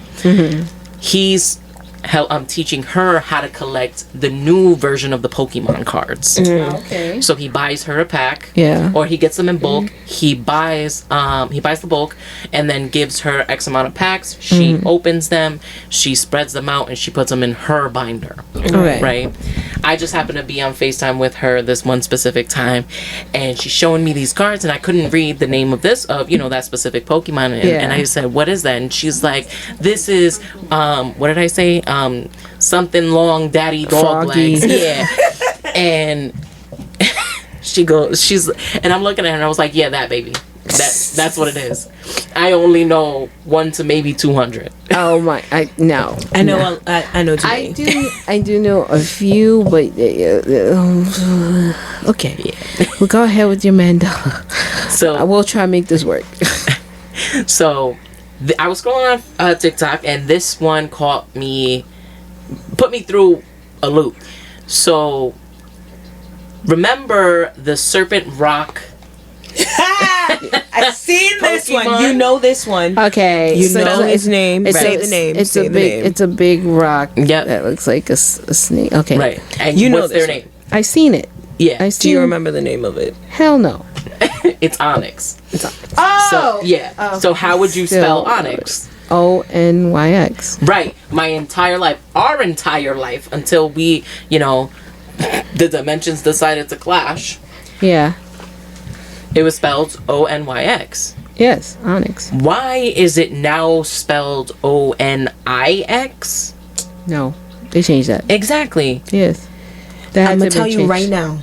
Speaker 3: He's teaching her how to collect the new version of the Pokemon cards.
Speaker 1: Okay.
Speaker 3: So he buys her a pack,
Speaker 1: Yeah.
Speaker 3: or he gets them in bulk. He buys the bulk, and then gives her X amount of packs. She opens them, she spreads them out, and she puts them in her binder.
Speaker 1: Okay.
Speaker 3: Right. I just happened to be on FaceTime with her this one specific time, and she's showing me these cards, and I couldn't read the name of that specific Pokemon, and I said, "What is that?" And she's like, "This is what did I say? Something long, daddy dog
Speaker 1: Froggy.
Speaker 3: legs." Yeah. And and I'm looking at her, and I was like, "Yeah, that baby. That's what it is." I only know 1 to maybe 200.
Speaker 1: Oh my! I know.
Speaker 2: I know. I know too many.
Speaker 1: I do know a few, but okay.
Speaker 3: Yeah.
Speaker 1: Well, go ahead with your Mandela. I
Speaker 3: So
Speaker 1: will try to make this work.
Speaker 3: I was scrolling on TikTok, and this one put me through a loop. So remember the Serpent Rock?
Speaker 2: I've seen this one.
Speaker 3: Pokemon.
Speaker 2: You know this one.
Speaker 1: Okay,
Speaker 2: You know his name. Say
Speaker 1: a-
Speaker 2: the name.
Speaker 1: It's
Speaker 2: Say
Speaker 1: a
Speaker 2: the
Speaker 1: big.
Speaker 2: name.
Speaker 1: It's a big rock.
Speaker 3: Yep.
Speaker 1: That looks like a snake. Okay.
Speaker 3: Right. And
Speaker 2: You know
Speaker 3: what's their
Speaker 2: this
Speaker 3: name?
Speaker 1: I seen it.
Speaker 3: Yeah.
Speaker 1: I
Speaker 2: Do
Speaker 1: seen.
Speaker 2: you remember the name of it?
Speaker 1: Hell no.
Speaker 3: It's Onyx.
Speaker 2: Oh,
Speaker 3: So, yeah. So how would you spell
Speaker 1: Still-
Speaker 3: Onyx?
Speaker 1: Onyx.
Speaker 3: Right. My entire life, our entire life, until we, the dimensions decided to clash,
Speaker 1: Yeah.
Speaker 3: it was spelled Onyx.
Speaker 1: Yes. Onyx.
Speaker 3: Why is it now spelled Onix?
Speaker 1: No. They changed that.
Speaker 3: Exactly.
Speaker 1: Yes. That had
Speaker 2: I'm
Speaker 1: to
Speaker 2: gonna
Speaker 1: be
Speaker 2: tell you
Speaker 1: changed.
Speaker 2: right now.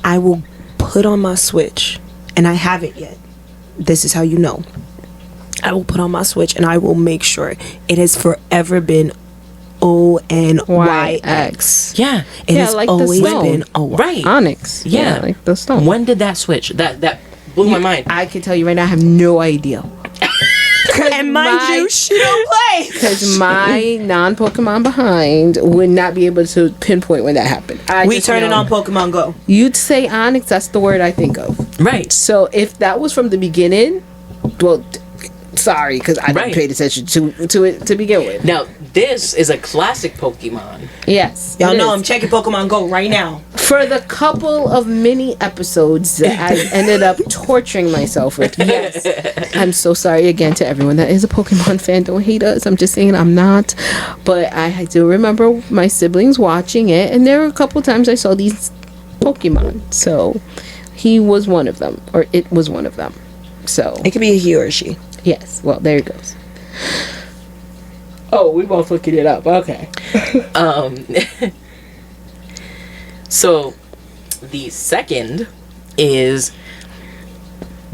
Speaker 2: I will put on my Switch, and I haven't yet. This is how you know. I will put on my Switch, and I will make sure it has forever been Onyx.
Speaker 3: Yeah.
Speaker 2: It
Speaker 1: Yeah,
Speaker 2: has
Speaker 1: like the
Speaker 2: always
Speaker 1: stone.
Speaker 2: been a Y.
Speaker 3: Right.
Speaker 1: Onyx.
Speaker 3: Yeah.
Speaker 1: Like the stone.
Speaker 3: When did that switch? That blew my mind.
Speaker 1: I can tell you right now, I have no idea.
Speaker 2: And mind you, she don't play.
Speaker 1: Because my non-Pokemon behind would not be able to pinpoint when that happened.
Speaker 2: We turn it on Pokemon Go.
Speaker 1: You'd say Onyx, that's the word I think of.
Speaker 3: Right.
Speaker 1: So if that was from the beginning, well, sorry, because I
Speaker 3: Right.
Speaker 1: didn't pay attention to it to begin with.
Speaker 3: Now, this is a classic Pokemon.
Speaker 1: Yes.
Speaker 2: Y'all
Speaker 1: it
Speaker 2: know
Speaker 1: is.
Speaker 2: I'm checking Pokemon Go right now.
Speaker 1: For the couple of mini episodes that I ended up torturing myself with. Yes. I'm so sorry again to everyone that is a Pokemon fan. Don't hate us. I'm just saying I'm not. But I do remember my siblings watching it, and there were a couple times I saw these Pokemon. So he was one of them, or it was one of them. So
Speaker 2: It could be a he or a she.
Speaker 1: yes. Well, there it goes. Oh, we both looking it up. Okay.
Speaker 3: So, the second is,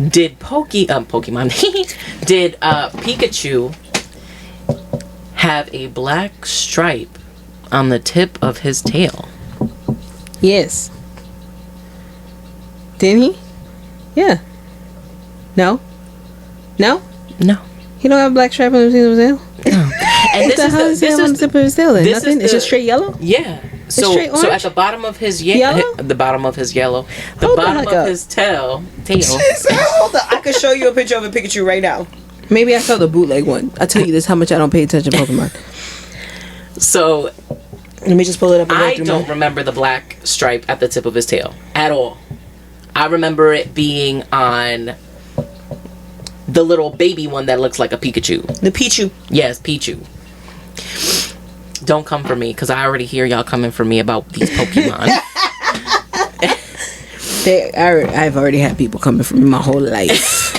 Speaker 3: did Pokemon did Pikachu have a black stripe on the tip of his tail?
Speaker 1: Yes. Didn't he? Yeah. No? No?
Speaker 3: No.
Speaker 1: He don't have a black stripe on the tip of his tail?
Speaker 3: And
Speaker 1: What the hell is that on the tip of his tail then?
Speaker 3: this is
Speaker 1: Nothing? It's
Speaker 3: the-
Speaker 1: just straight yellow?
Speaker 3: Yeah. So
Speaker 1: straight
Speaker 3: so at
Speaker 1: orange?
Speaker 3: the bottom of his
Speaker 1: Yellow?
Speaker 3: the bottom of his yellow, the
Speaker 1: Hold the
Speaker 3: bottom
Speaker 1: heck
Speaker 3: of
Speaker 1: up.
Speaker 3: his tail.
Speaker 2: Hold on. I could show you a picture of a Pikachu right now.
Speaker 1: Maybe I saw the bootleg one. I tell you this how much I don't pay attention to Pokemon.
Speaker 3: So
Speaker 2: Let me just pull it up and go
Speaker 3: I
Speaker 2: through
Speaker 3: don't
Speaker 2: mine.
Speaker 3: remember the black stripe at the tip of his tail at all. I remember it being on the little baby one that looks like a Pikachu.
Speaker 2: The Pichu.
Speaker 3: Yes, Pichu. Don't come for me, because I already hear y'all coming for me about these Pokemon.
Speaker 1: I've already had people coming for me my whole life.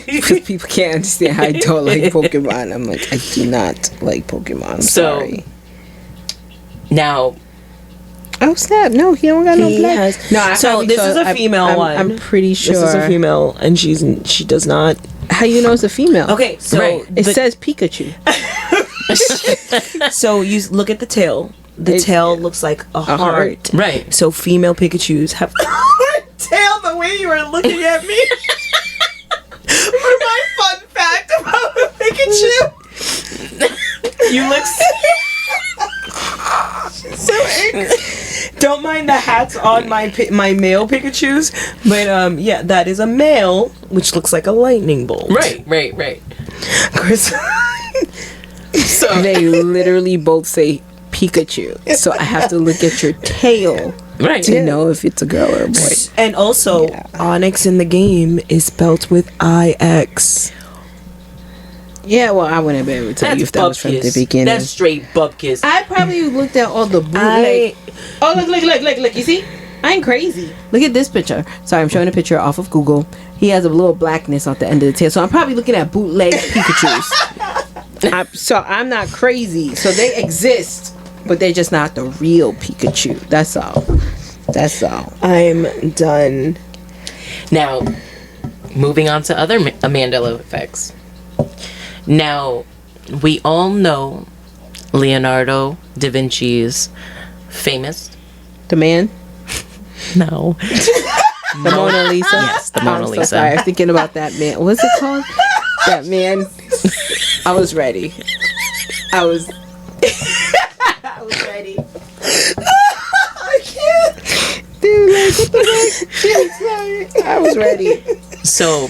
Speaker 1: Because people can't understand how I don't like Pokemon. I'm like, I do not like Pokemon. I'm
Speaker 3: So-
Speaker 1: sorry.
Speaker 3: Now,
Speaker 1: Oh snap! No, he don't got no
Speaker 2: He
Speaker 1: black.
Speaker 2: has-
Speaker 1: No, I
Speaker 2: So
Speaker 1: probably
Speaker 2: this
Speaker 1: saw-
Speaker 2: is a female
Speaker 1: I'm
Speaker 2: one.
Speaker 1: I'm pretty sure.
Speaker 2: This is a female, and she does not
Speaker 1: How you know it's a female?
Speaker 2: Okay, so
Speaker 3: Right.
Speaker 1: It says Pikachu.
Speaker 2: so you look at the tail. The tail looks like a heart.
Speaker 3: Right.
Speaker 2: So female Pikachus have a heart tail. The way you are looking at me. For my fun fact about a Pikachu. You look so angry. Don't mind the hats on my male Pikachus, but yeah, that is a male, which looks like a lightning bolt.
Speaker 3: Right.
Speaker 2: Criss.
Speaker 3: So
Speaker 1: They literally both say Pikachu. So I have to look at your tail
Speaker 3: right.
Speaker 1: to know if it's a girl or a boy.
Speaker 2: And also, Onyx in the game is spelled with IX.
Speaker 1: Yeah, well, I wouldn't be able to tell you if that was from the beginning.
Speaker 3: That's straight bupkis.
Speaker 1: I probably looked at all the bootleg. Oh, look! You see? I ain't crazy. Look at this picture. Sorry, I'm showing a picture off of Google. He has a little blackness off the end of the tail, so I'm probably looking at bootleg Pikachu's. So I'm not crazy. So they exist, but they're just not the real Pikachu. That's all.
Speaker 2: I'm done.
Speaker 3: Now, moving on to other Mandela effects. Now, we all know Leonardo da Vinci's famous.
Speaker 1: The man,
Speaker 3: No.
Speaker 1: the Mona Lisa.
Speaker 3: Yes, the Mona
Speaker 1: I'm so
Speaker 3: Lisa.
Speaker 1: sorry. I was thinking about that man. What's it called? That man. I was ready. I was ready.
Speaker 2: I can't.
Speaker 1: Dude, like, what the heck? Shit, sorry. I was ready.
Speaker 3: So,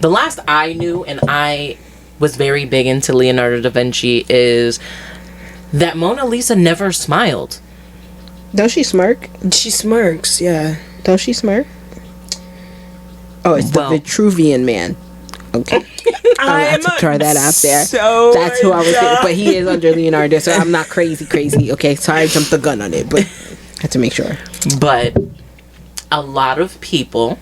Speaker 3: the last I knew, and I was very big into Leonardo da Vinci, is that Mona Lisa never smiled.
Speaker 1: Don't she smirk?
Speaker 2: She smirks, yeah.
Speaker 1: Don't she smirk? Oh, it's
Speaker 3: Well-
Speaker 1: the Vitruvian man. Okay. I have to throw that out there.
Speaker 2: So
Speaker 1: That's who I was thinking. But he is under Leonardo, so I'm not crazy. Okay, sorry I jumped the gun on it, but I had to make sure.
Speaker 3: But a lot of people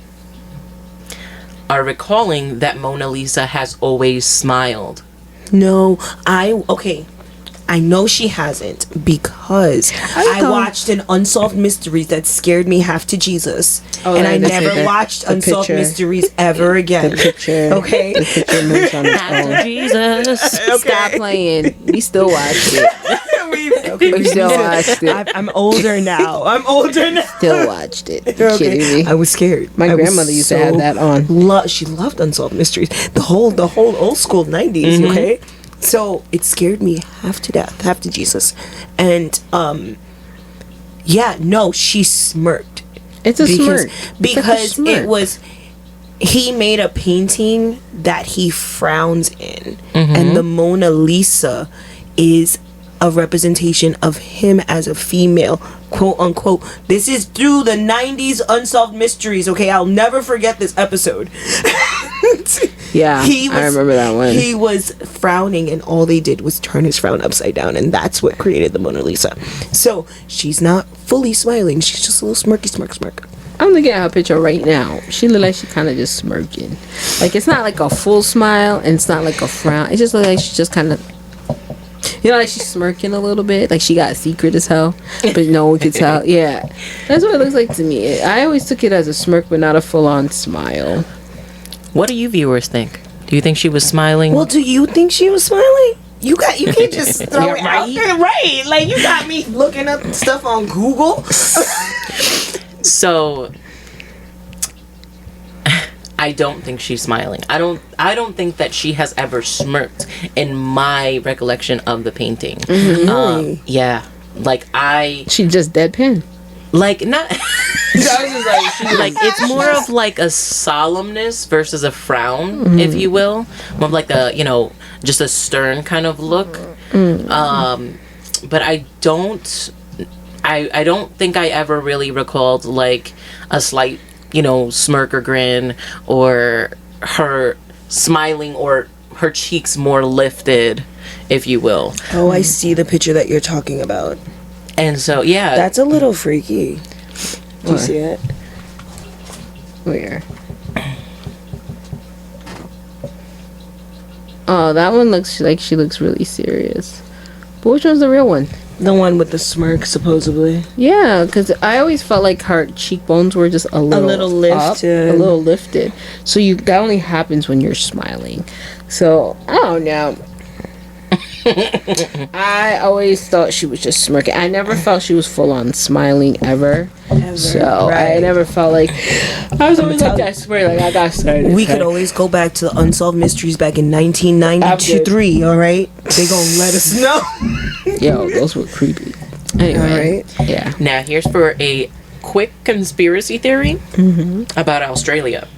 Speaker 3: are recalling that Mona Lisa has always smiled.
Speaker 2: No, okay. I know she hasn't because I
Speaker 1: thought-
Speaker 2: watched an Unsolved Mysteries that scared me half to Jesus.
Speaker 1: Oh,
Speaker 2: and I
Speaker 1: that's
Speaker 2: never
Speaker 1: it.
Speaker 2: watched
Speaker 1: The
Speaker 2: Unsolved
Speaker 1: picture.
Speaker 2: Mysteries ever again.
Speaker 1: The picture.
Speaker 2: Okay.
Speaker 1: The picture moves on its own.
Speaker 3: Jesus.
Speaker 1: Stop playing. We still watched it.
Speaker 2: We
Speaker 1: still watched it.
Speaker 2: I'm older now.
Speaker 1: Still watched it. You
Speaker 2: Okay.
Speaker 1: kidding me?
Speaker 2: I was scared.
Speaker 1: My
Speaker 2: I was
Speaker 1: grandmother used to have that on.
Speaker 2: She loved Unsolved Mysteries. The whole old school 90s, okay? So it scared me half to death, half to Jesus. And yeah, no, she smirked.
Speaker 1: It's a smirk.
Speaker 2: Because it was he made a painting that he frowns in. And the Mona Lisa is a representation of him as a female, quote unquote. This is through the 90s Unsolved Mysteries, okay? I'll never forget this episode.
Speaker 1: Yeah, I remember that one.
Speaker 2: He was frowning, and all they did was turn his frown upside down, and that's what created the Mona Lisa. So she's not fully smiling; she's just a little smirky smirk.
Speaker 1: I'm looking at her picture right now. She look like she kind of just smirking. Like, it's not like a full smile, and it's not like a frown. It just looks like she's just kind of, like she's smirking a little bit. Like she got a secret as hell, but no one could tell. Yeah, that's what it looks like to me. I always took it as a smirk, but not a full-on smile.
Speaker 3: What do you viewers think? Do you think she was smiling?
Speaker 2: Well, do you think she was smiling? You can't just throw it out there, right? Like you got me looking up stuff on Google.
Speaker 3: So I don't think she's smiling. I don't think that she has ever smirked in my recollection of the painting. Yeah. Like
Speaker 1: She just deadpan.
Speaker 3: like not like it's more of like a solemnness versus a frown, if you will. More of like a, just a stern kind of look. But I don't think I ever really recalled like a slight, smirk or grin, or her smiling, or her cheeks more lifted, if you will.
Speaker 2: Oh, I see the picture that you're talking about.
Speaker 3: And so, yeah.
Speaker 2: That's a little freaky. Do you see it?
Speaker 1: Where? Oh, that one looks like she looks really serious. But which one's the real one?
Speaker 2: The one with the smirk, supposedly.
Speaker 1: Yeah, because I always felt like her cheekbones were just a little
Speaker 2: lifted.
Speaker 1: up, a little lifted. So that only happens when you're smiling. So I don't know. I always thought she was just smirking. I never felt she was full on smiling ever. So I never felt like I was always like that smirk. Like I got started.
Speaker 2: We could always go back to the Unsolved Mysteries back in 1993. All right, they gonna let us know.
Speaker 1: Yo, those were creepy. Anyway, yeah.
Speaker 3: Now here's for a quick conspiracy theory about Australia.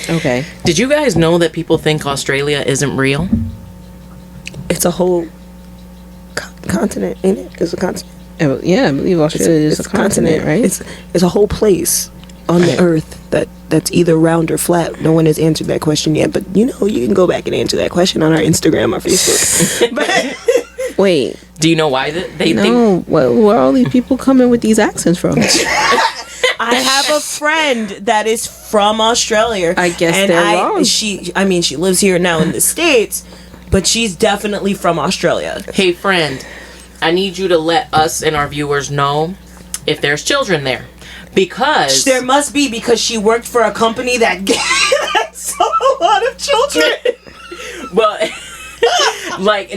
Speaker 1: Okay.
Speaker 3: Did you guys know that people think Australia isn't real?
Speaker 2: It's a whole continent, ain't it? It's a continent.
Speaker 1: Yeah, I believe Australia is a continent, right?
Speaker 2: It's a whole place on the earth that's either round or flat. No one has answered that question yet, but you can go back and answer that question on our Instagram or Facebook. But
Speaker 1: wait,
Speaker 3: do you know why they think?
Speaker 1: No, where are all these people coming with these accents from?
Speaker 2: I have a friend that is from Australia.
Speaker 1: I guess they're wrong.
Speaker 2: She lives here now in the States, but she's definitely from Australia.
Speaker 3: Hey, friend, I need you to let us and our viewers know if there's children there. Because
Speaker 2: there must be, because she worked for a company that saw a lot of children.
Speaker 3: Well,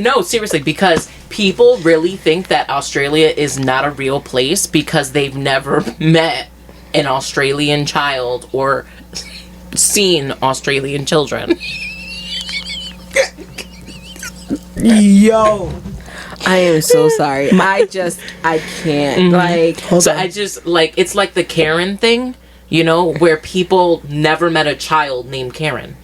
Speaker 3: no, seriously, because people really think that Australia is not a real place because they've never met an Australian child or seen Australian children.
Speaker 2: Yo,
Speaker 1: I am so sorry. I can't.
Speaker 3: It's like the Karen thing, where people never met a child named Karen.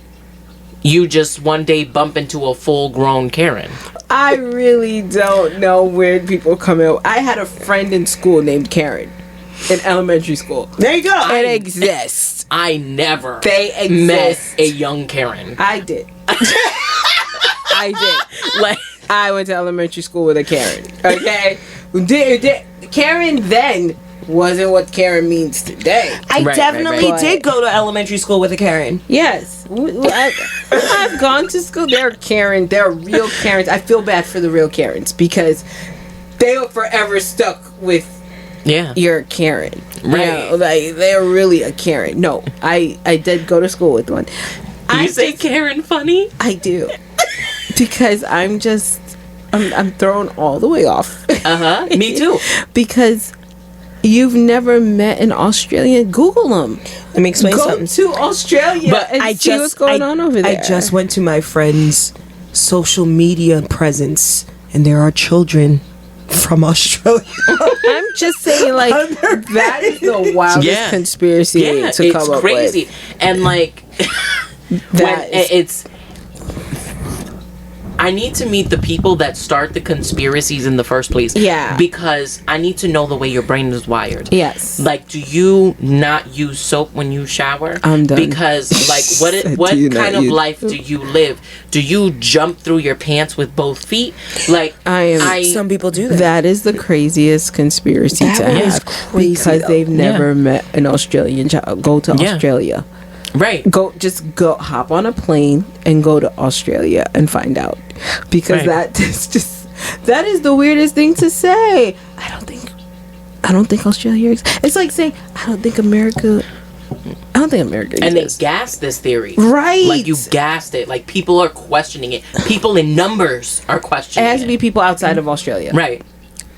Speaker 3: You just one day bump into a full-grown Karen.
Speaker 1: I really don't know where people come in. I had a friend in school named Karen in elementary school.
Speaker 2: There you go.
Speaker 1: It exists.
Speaker 3: I never
Speaker 1: met
Speaker 3: a young Karen.
Speaker 1: I did. I did. I went to elementary school with a Karen. Okay? Karen then wasn't what Karen means today.
Speaker 2: I definitely did go to elementary school with a Karen.
Speaker 1: Yes. I've gone to school. They're real Karens. I feel bad for the real Karens because they were forever stuck with your Karen.
Speaker 3: Right.
Speaker 1: They're really a Karen. No, I did go to school with one.
Speaker 3: You say Karen funny?
Speaker 1: I do. Because I'm thrown all the way off.
Speaker 3: Me too.
Speaker 1: Because you've never met an Australian. Google them.
Speaker 2: Let me explain something.
Speaker 1: Go to Australia and see what's going on over there.
Speaker 2: I just went to my friend's social media presence, and there are children from Australia.
Speaker 1: I'm just saying, that is the wildest conspiracy to come up with.
Speaker 3: It's crazy. And I need to meet the people that start the conspiracies in the first place.
Speaker 1: Yeah.
Speaker 3: Because I need to know the way your brain is wired.
Speaker 1: Yes.
Speaker 3: Do you not use soap when you shower?
Speaker 1: I'm done.
Speaker 3: Because, what kind of life do you live? Do you jump through your pants with both feet?
Speaker 2: Some people do that.
Speaker 1: That is the craziest conspiracy to have. Because they've never met an Australian child. Go to Australia.
Speaker 3: Right.
Speaker 1: Go hop on a plane and go to Australia and find out. Because that is the weirdest thing to say. I don't think Australia exists. It's like saying I don't think America exists.
Speaker 3: And they gassed this theory.
Speaker 1: Right.
Speaker 3: You gassed it. People are questioning it. People in numbers are questioning it.
Speaker 1: It has to be people outside of Australia.
Speaker 3: Right.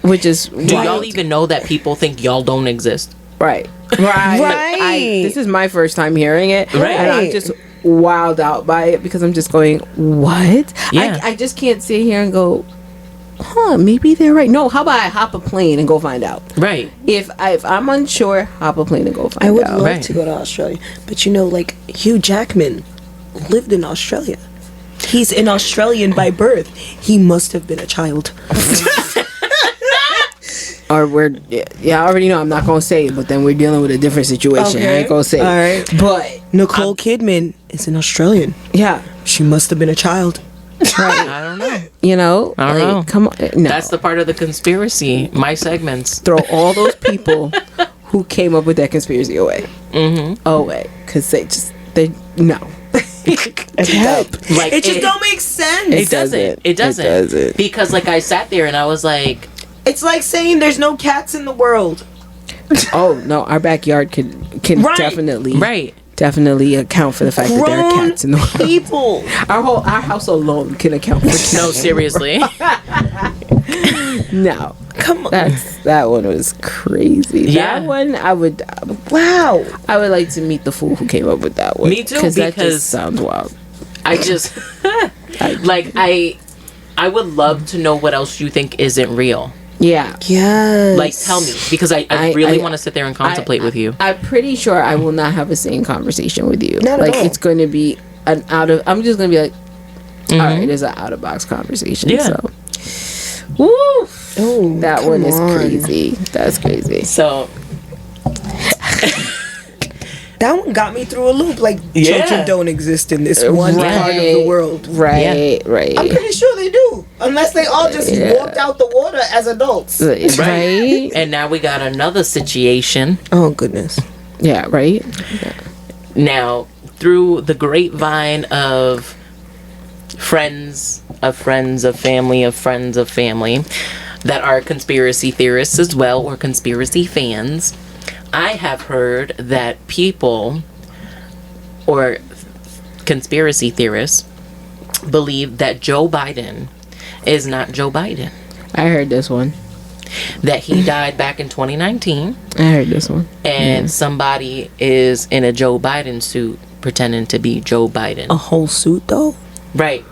Speaker 1: Which is
Speaker 3: Do y'all even know that people think y'all don't exist?
Speaker 1: Right. This is my first time hearing it.
Speaker 3: Right.
Speaker 1: And I'm just wowed out by it because I'm just going, what?
Speaker 3: Yeah.
Speaker 1: I just can't sit here and go, maybe they're right. No, how about I hop a plane and go find out?
Speaker 3: Right.
Speaker 1: If I'm unsure, hop a plane and go find out.
Speaker 2: I would love to go to Australia. But Hugh Jackman lived in Australia. He's an Australian by birth. He must have been a child.
Speaker 1: Or I already know I'm not going to say it, but then we're dealing with a different situation. I ain't going to say it.
Speaker 2: All right.
Speaker 1: But
Speaker 2: Nicole Kidman is an Australian.
Speaker 1: Yeah.
Speaker 2: She must have been a child.
Speaker 1: Right.
Speaker 3: I don't know.
Speaker 1: I don't know. Come on. No.
Speaker 3: That's the part of the conspiracy. My segments.
Speaker 1: Throw all those people who came up with that conspiracy away.
Speaker 3: Mm-hmm.
Speaker 1: Away. Because no.
Speaker 3: Like
Speaker 2: it just don't make sense.
Speaker 3: It doesn't. It doesn't. Because like I sat there and I was like,
Speaker 2: it's like saying there's no cats in the world.
Speaker 1: Oh no, our backyard can
Speaker 2: Right.
Speaker 1: definitely account for the fact that there are cats in the world.
Speaker 2: People.
Speaker 1: Our house alone can account for cats.
Speaker 3: no, seriously.
Speaker 1: No,
Speaker 2: Come on.
Speaker 1: that one was crazy.
Speaker 3: Yeah.
Speaker 1: That one I would like to meet the fool who came up with that one.
Speaker 3: Me too,
Speaker 1: that
Speaker 3: because
Speaker 1: just sounds wild.
Speaker 3: I just like I would love to know what else you think isn't real.
Speaker 1: Yeah.
Speaker 2: Yes.
Speaker 3: Like tell me, because I really want to sit there and contemplate with you.
Speaker 1: I'm pretty sure I will not have a sane conversation with you.
Speaker 2: Not at
Speaker 1: like
Speaker 2: all.
Speaker 1: it's going to be I'm just going to be like, all right, it's an out of box conversation.
Speaker 3: Yeah.
Speaker 1: So, woo.
Speaker 2: Oh,
Speaker 1: That
Speaker 2: come
Speaker 1: one is
Speaker 2: on.
Speaker 1: crazy. That's crazy.
Speaker 3: So
Speaker 2: That one got me through a loop. Like,
Speaker 3: Yeah.
Speaker 2: children don't exist in this one part of the world.
Speaker 1: Right.
Speaker 2: I'm pretty sure they do. Unless they all just walked out the water as adults.
Speaker 1: Right.
Speaker 3: and now we got another situation.
Speaker 2: Oh, goodness.
Speaker 1: Yeah. Right.
Speaker 3: Now, through the grapevine of friends of friends of family that are conspiracy theorists as well, or conspiracy fans, I have heard that people or conspiracy theorists believe that Joe Biden is not Joe Biden.
Speaker 1: I heard this one.
Speaker 3: That he died back in 2019.
Speaker 1: I heard this one.
Speaker 3: And somebody is in a Joe Biden suit pretending to be Joe Biden.
Speaker 2: A whole suit, though?
Speaker 3: Right.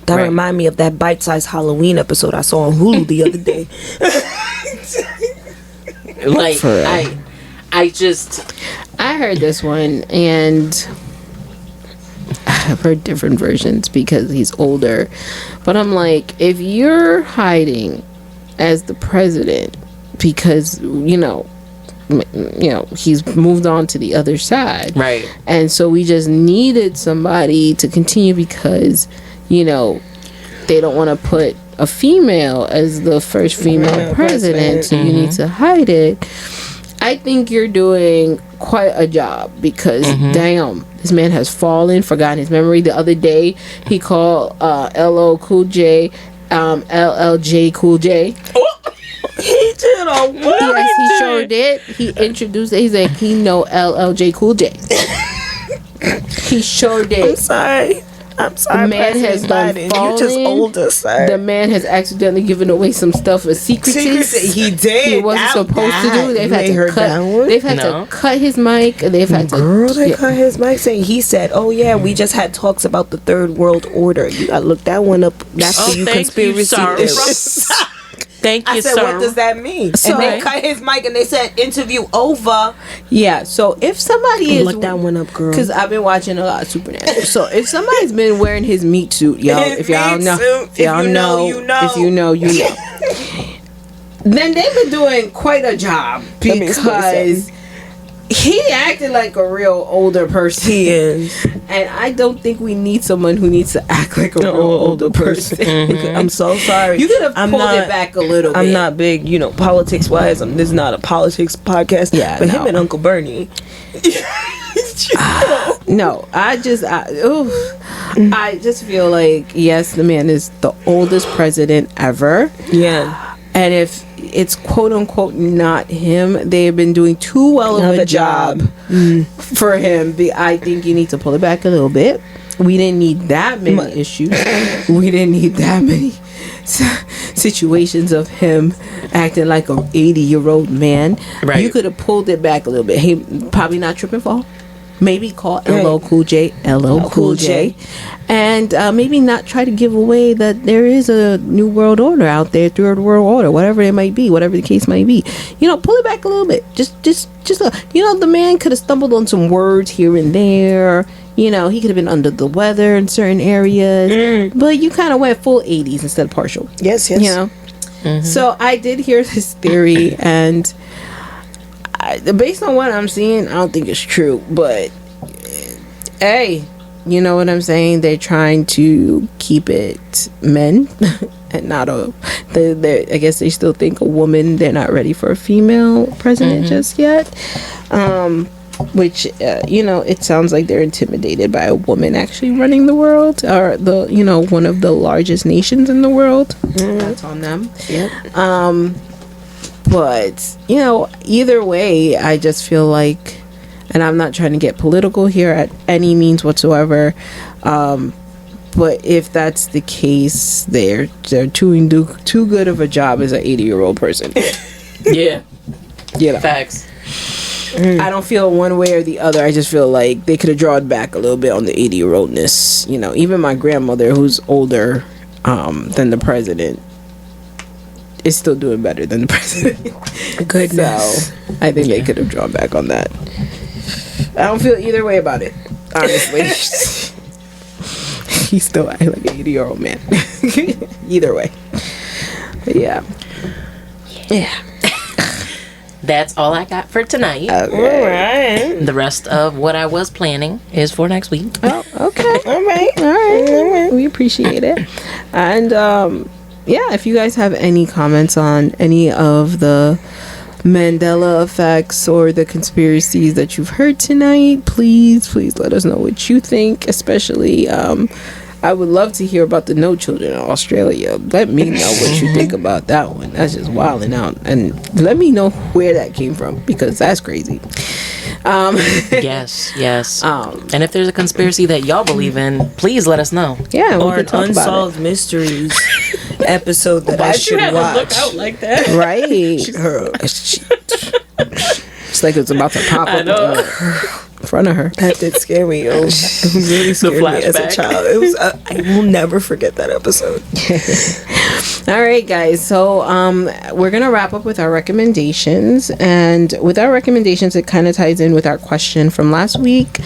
Speaker 2: That
Speaker 3: Right.
Speaker 2: remind me of that bite-sized Halloween episode I saw on Hulu the other day.
Speaker 3: Like,
Speaker 1: For real. I heard this one, and I've heard different versions because he's older. But I'm like, if you're hiding as the president because he's moved on to the other side,
Speaker 3: Right.
Speaker 1: and so we just needed somebody to continue because they don't want to put a female as the first female president, so you need to hide it. I think you're doing quite a job because damn, this man has forgotten his memory. The other day he called LL Cool J LLJ Cool J.
Speaker 2: He did a what?
Speaker 1: Yes, he sure did. He introduced it. He's like, he know LLJ Cool J. He sure did.
Speaker 2: I'm sorry,
Speaker 1: The man has done
Speaker 2: Biden. You're just
Speaker 1: fallen.
Speaker 2: older, sir.
Speaker 1: The man has accidentally given away some stuff for secrecies.
Speaker 2: He did.
Speaker 1: He wasn't supposed to do. They've had to cut. They've had
Speaker 3: No.
Speaker 1: to cut his mic. They've had to.
Speaker 2: Girl, they
Speaker 1: yeah.
Speaker 2: cut his mic saying he said, "Oh yeah, we just had talks about the third world order." You gotta look that one up. That's for you
Speaker 3: thank you,
Speaker 2: conspiracy
Speaker 3: sir.
Speaker 2: theorists.
Speaker 3: Thank you,
Speaker 2: I said,
Speaker 3: sir.
Speaker 2: what does that mean?
Speaker 1: So-
Speaker 2: And they cut his mic and they said, "Interview over."
Speaker 1: Yeah. So if somebody is
Speaker 2: Look that one up, girl.
Speaker 1: because I've been watching a lot of Supernatural. So if somebody's been wearing his meat suit, y'all,
Speaker 2: His
Speaker 1: if y'all
Speaker 2: meat
Speaker 1: know,
Speaker 2: suit.
Speaker 1: if y'all
Speaker 2: If you know,
Speaker 1: know,
Speaker 2: you know.
Speaker 1: if you know, you know. Then they've been doing quite a job
Speaker 2: Let me explain
Speaker 1: because he acted like a real older person.
Speaker 2: He is.
Speaker 1: And I don't think we need someone who needs to act like a real older person.
Speaker 2: I'm so sorry.
Speaker 1: You could have pulled it back a little bit.
Speaker 2: I'm not big, politics wise. This is not a politics podcast.
Speaker 1: Yeah,
Speaker 2: but
Speaker 1: no.
Speaker 2: him and Uncle Bernie.
Speaker 1: No, I just feel like, yes, the man is the oldest president ever.
Speaker 2: Yeah.
Speaker 1: And if it's quote unquote not him, they have been doing too well of a job for him. I think you need to pull it back a little bit. We didn't need that many issues. We didn't need that many situations of him acting like a 80-year-old man.
Speaker 3: Right.
Speaker 1: You could have pulled it back a little bit. He probably not trip and fall. Maybe call LL Cool J LL Cool J, and maybe not try to give away that there is a new world order out there, third world order, whatever it might be, whatever the case might be. Pull it back a little bit. Just the man could have stumbled on some words here and there. He could have been under the weather in certain areas, but you kind of went full 80s instead of partial.
Speaker 2: Yes.
Speaker 1: So I did hear this theory, and based on what I'm seeing, I don't think it's true. But hey, you know what I'm saying? They're trying to keep it men and not I guess they still think a woman. They're not ready for a female president just yet. which it sounds like they're intimidated by a woman actually running the world, or one of the largest nations in the world. That's on them.
Speaker 2: Yep.
Speaker 1: But either way, I just feel like, and I'm not trying to get political here at any means whatsoever, but if that's the case, they're doing too good of a job as an 80-year-old person.
Speaker 3: Yeah. Facts.
Speaker 1: I don't feel one way or the other. I just feel like they could have drawn back a little bit on the 80-year-oldness. Even my grandmother, who's older than the president, is still doing better than the president.
Speaker 2: Goodness.
Speaker 1: So I think they could have drawn back on that. I don't feel either way about it, honestly. He still acts like an 80-year-old man. Either way. But yeah.
Speaker 3: That's all I got for tonight.
Speaker 1: Okay.
Speaker 3: The rest of what I was planning is for next week.
Speaker 1: Oh, okay. All right. We appreciate it. And if you guys have any comments on any of the Mandela effects or the conspiracies that you've heard tonight, please let us know what you think. Especially I would love to hear about the no children in Australia. Let me know what you think about that one. That's just wilding out. And let me know where that came from, because that's crazy.
Speaker 3: Yes. And if there's a conspiracy that y'all believe in, please let us know.
Speaker 1: Yeah, we
Speaker 2: or
Speaker 1: can
Speaker 2: an
Speaker 1: talk
Speaker 2: Unsolved Mysteries episode that I should watch.
Speaker 3: Look out like that.
Speaker 1: Right. It's like it's about to pop up in front of her.
Speaker 2: That did scare me. It really scared me as a child. It was. I will never forget that episode.
Speaker 1: All right, guys. So we're gonna wrap up with our recommendations, and with our recommendations, it kind of ties in with our question from last week,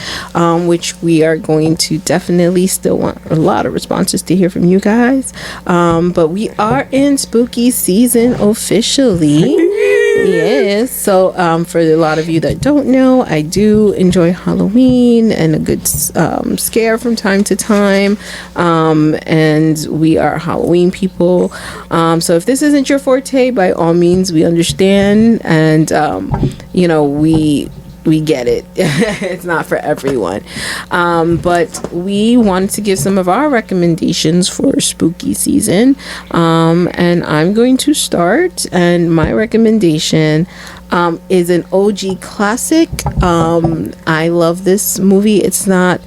Speaker 1: which we are going to definitely still want a lot of responses to hear from you guys. But we are in spooky season officially. Yes. So for a lot of you that don't know, I do enjoy Halloween and a good scare from time to time, and we are Halloween people. So if this isn't your forte, by all means, we understand, and we get it. It's not for everyone, but we wanted to give some of our recommendations for spooky season, and I'm going to start. And my recommendation is an OG classic. I love this movie. It's not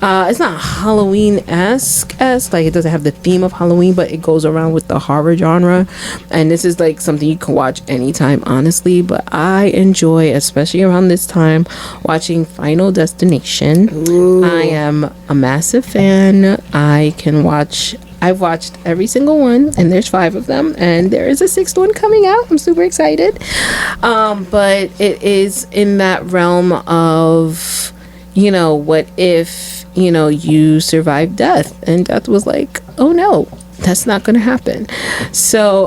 Speaker 1: Halloween-esque, like it doesn't have the theme of Halloween, but it goes around with the horror genre, and this is like something you can watch anytime, honestly. But I enjoy, especially around this time, watching Final Destination. Ooh. I am a massive fan. I've watched every single one, and there's 5 of them, and there is a 6th one coming out. I'm super excited. But it is in that realm of, what if you survive death, and death was like, oh no, that's not gonna happen. So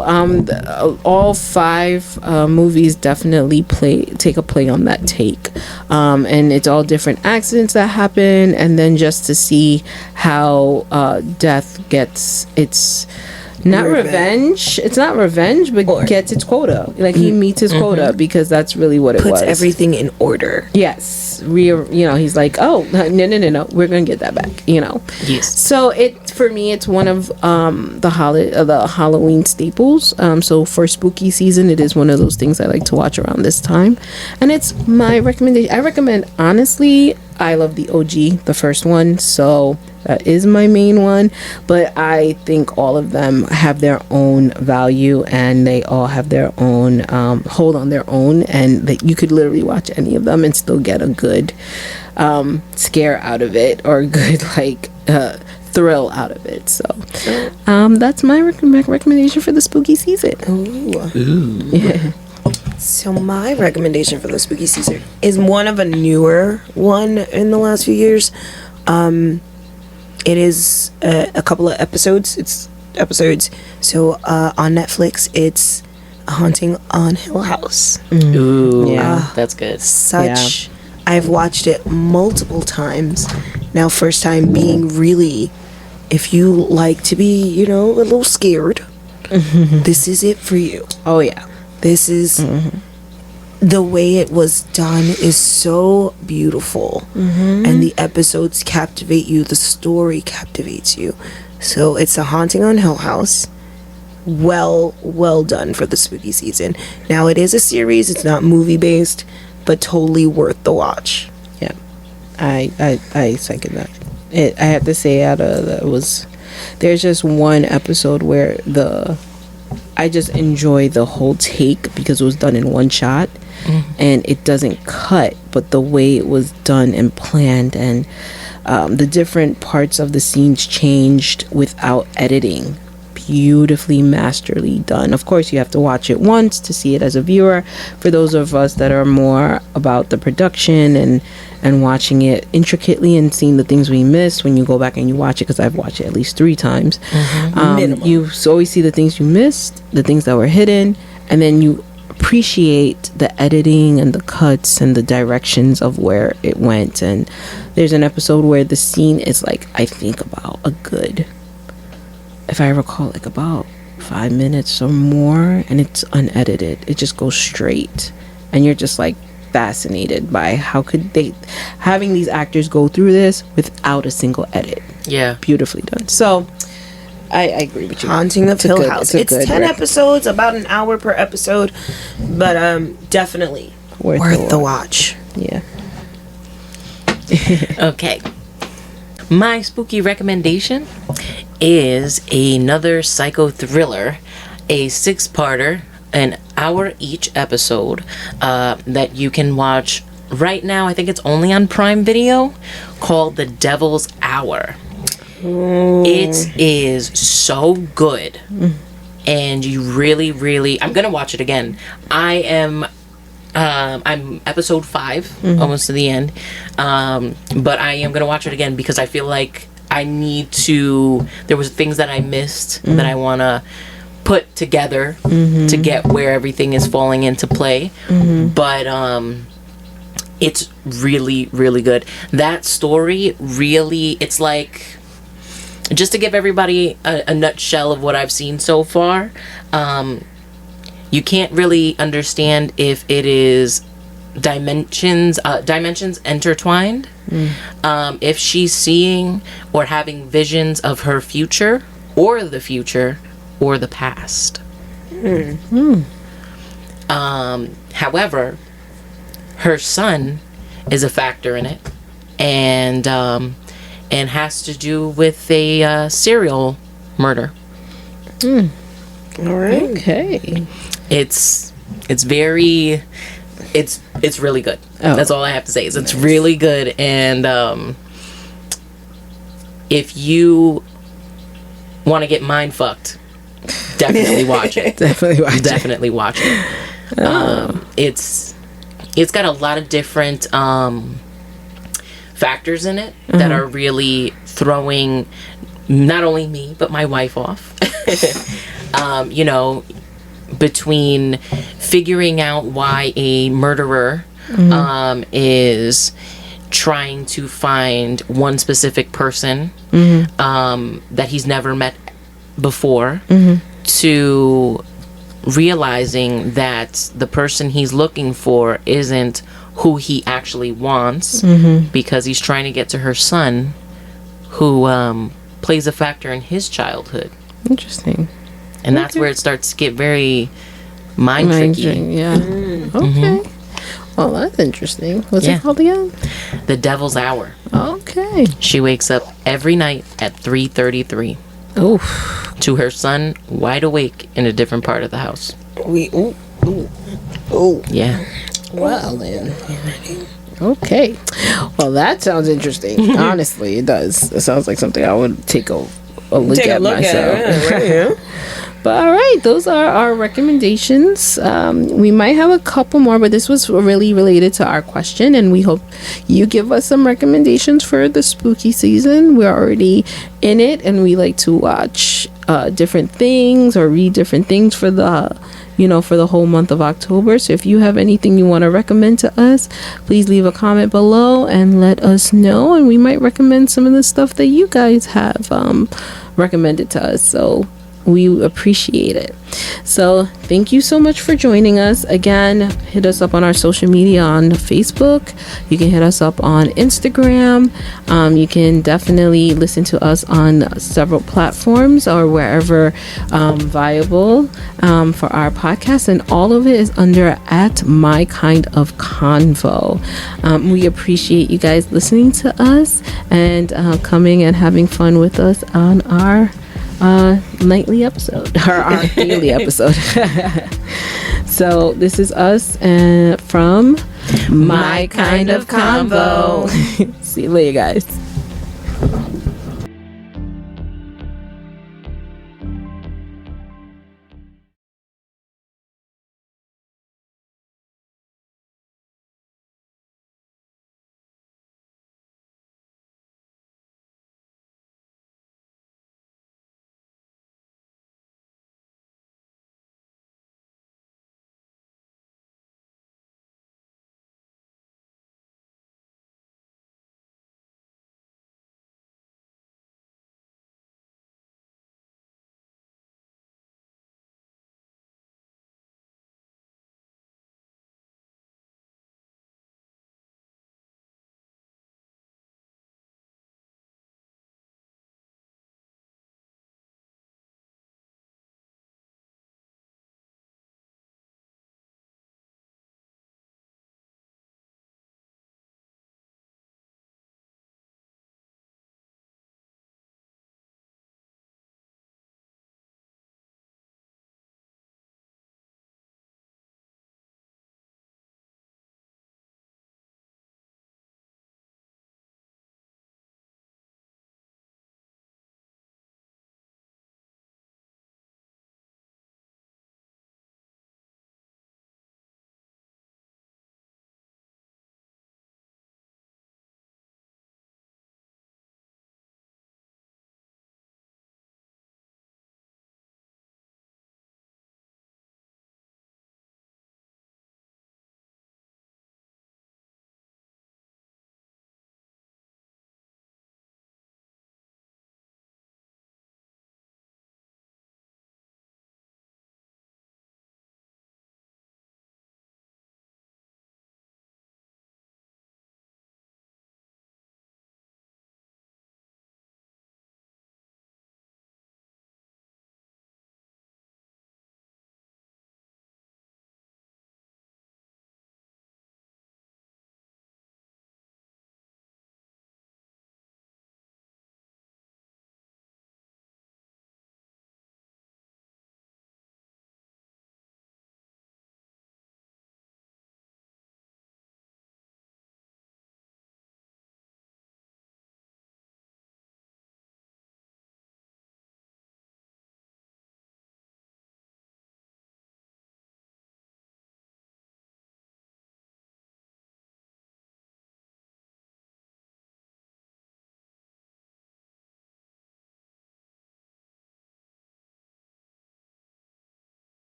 Speaker 1: all 5 movies definitely take a play on that take, and it's all different accidents that happen, and then just to see how death gets its revenge. It's not revenge, but gets its quota. Like he meets his quota, because that's really what it was.
Speaker 2: Puts everything in order.
Speaker 1: Yes. He's like, oh, no, we're gonna get that back.
Speaker 3: Yes.
Speaker 1: So for me, it's one of the Halloween staples. So for spooky season, it is one of those things I like to watch around this time, and it's my recommendation. I recommend, honestly, I love the OG, the first one, so that is my main one. But I think all of them have their own value, and they all have their own hold on their own, and that you could literally watch any of them and still get a good scare out of it, or a good thrill out of it. So that's my recommendation for the spooky season.
Speaker 2: Ooh. Yeah. So my recommendation for the spooky season is one of a newer one in the last few years. It is a couple of episodes. It's episodes. So on Netflix, it's A Haunting on Hill House.
Speaker 3: Ooh, yeah, that's good.
Speaker 2: Yeah. I've watched it multiple times. Now, first time being really, if you like to be, a little scared, this is it for you.
Speaker 1: Oh yeah.
Speaker 2: This is the way it was done is so beautiful. And the episodes captivate you, the story captivates you. So it's A Haunting on Hill House. Well done for the spooky season. Now it is a series, it's not movie based, but totally worth the watch.
Speaker 1: Yeah, I second that. I have to say, there's just one episode where I just enjoy the whole take because it was done in one shot, and it doesn't cut, but the way it was done and planned, and the different parts of the scenes changed without editing. Beautifully, masterly done. Of course, you have to watch it once to see it as a viewer. For those of us that are more about the production and watching it intricately and seeing the things we missed when you go back and you watch it, because I've watched it at least 3 times, you always see the things you missed, the things that were hidden, and then you appreciate the editing and the cuts and the directions of where it went. And there's an episode where the scene is like, I think about a good, if I recall, like about 5 minutes or more, and it's unedited. It just goes straight, and you're just like fascinated by how could they having these actors go through this without a single edit.
Speaker 3: Yeah,
Speaker 1: beautifully done. So I agree with you.
Speaker 2: Haunting of Hill House. It's 10 episodes, about an hour per episode, but definitely worth the watch.
Speaker 1: Yeah.
Speaker 3: Okay. My spooky recommendation is another psycho thriller, a 6-parter, an hour each episode, that you can watch right now. I think it's only on Prime Video, called The Devil's Hour. It is so good, and you really, I'm gonna watch it again. I'm episode 5, almost to the end, but I am gonna watch it again because I feel like I need to. There was things that I missed that I want to put together to get where everything is falling into play. But it's really good. That story really, it's like, just to give everybody a nutshell of what I've seen so far, you can't really understand if it is dimensions intertwined, if she's seeing or having visions of her future or the future or the past. However, her son is a factor in it, and has to do with a serial murder.
Speaker 2: All right.
Speaker 1: Okay.
Speaker 3: It's very, it's really good. That's all I have to say. It's really good, and if you want to get mind fucked, definitely watch it. Definitely watch it. It's got a lot of different factors in it that are really throwing not only me but my wife off. Between figuring out why a murderer is trying to find one specific person that he's never met before, to realizing that the person he's looking for isn't who he actually wants, because he's trying to get to her son, who plays a factor in his childhood.
Speaker 1: Interesting.
Speaker 3: And that's where it starts to get very mind tricky.
Speaker 1: Yeah. Okay. Well, that's interesting. What's it called again?
Speaker 3: The Devil's Hour.
Speaker 1: Okay.
Speaker 3: She wakes up every night at 3:33.
Speaker 1: Oof.
Speaker 3: To her son, wide awake in a different part of the house. Yeah.
Speaker 1: Well, then. Okay. Well, that sounds interesting. Honestly, it does. It sounds like something I would take a look at myself. But all right, those are our recommendations. We might have a couple more, but this was really related to our question, and we hope you give us some recommendations for the spooky season. We're already in it, and we like to watch different things or read different things for the whole month of October. So if you have anything you want to recommend to us, please leave a comment below and let us know, and we might recommend some of the stuff that you guys have recommended to us. So We appreciate it. So thank you so much for joining us. Again, hit us up on our social media on Facebook. You can hit us up on Instagram. You can definitely listen to us on several platforms or wherever viable for our podcast. And all of it is under at My Kind of Convo. We appreciate you guys listening to us and coming and having fun with us on our nightly episode or our daily episode. So this is us from My Kind of Convo. See you later, guys.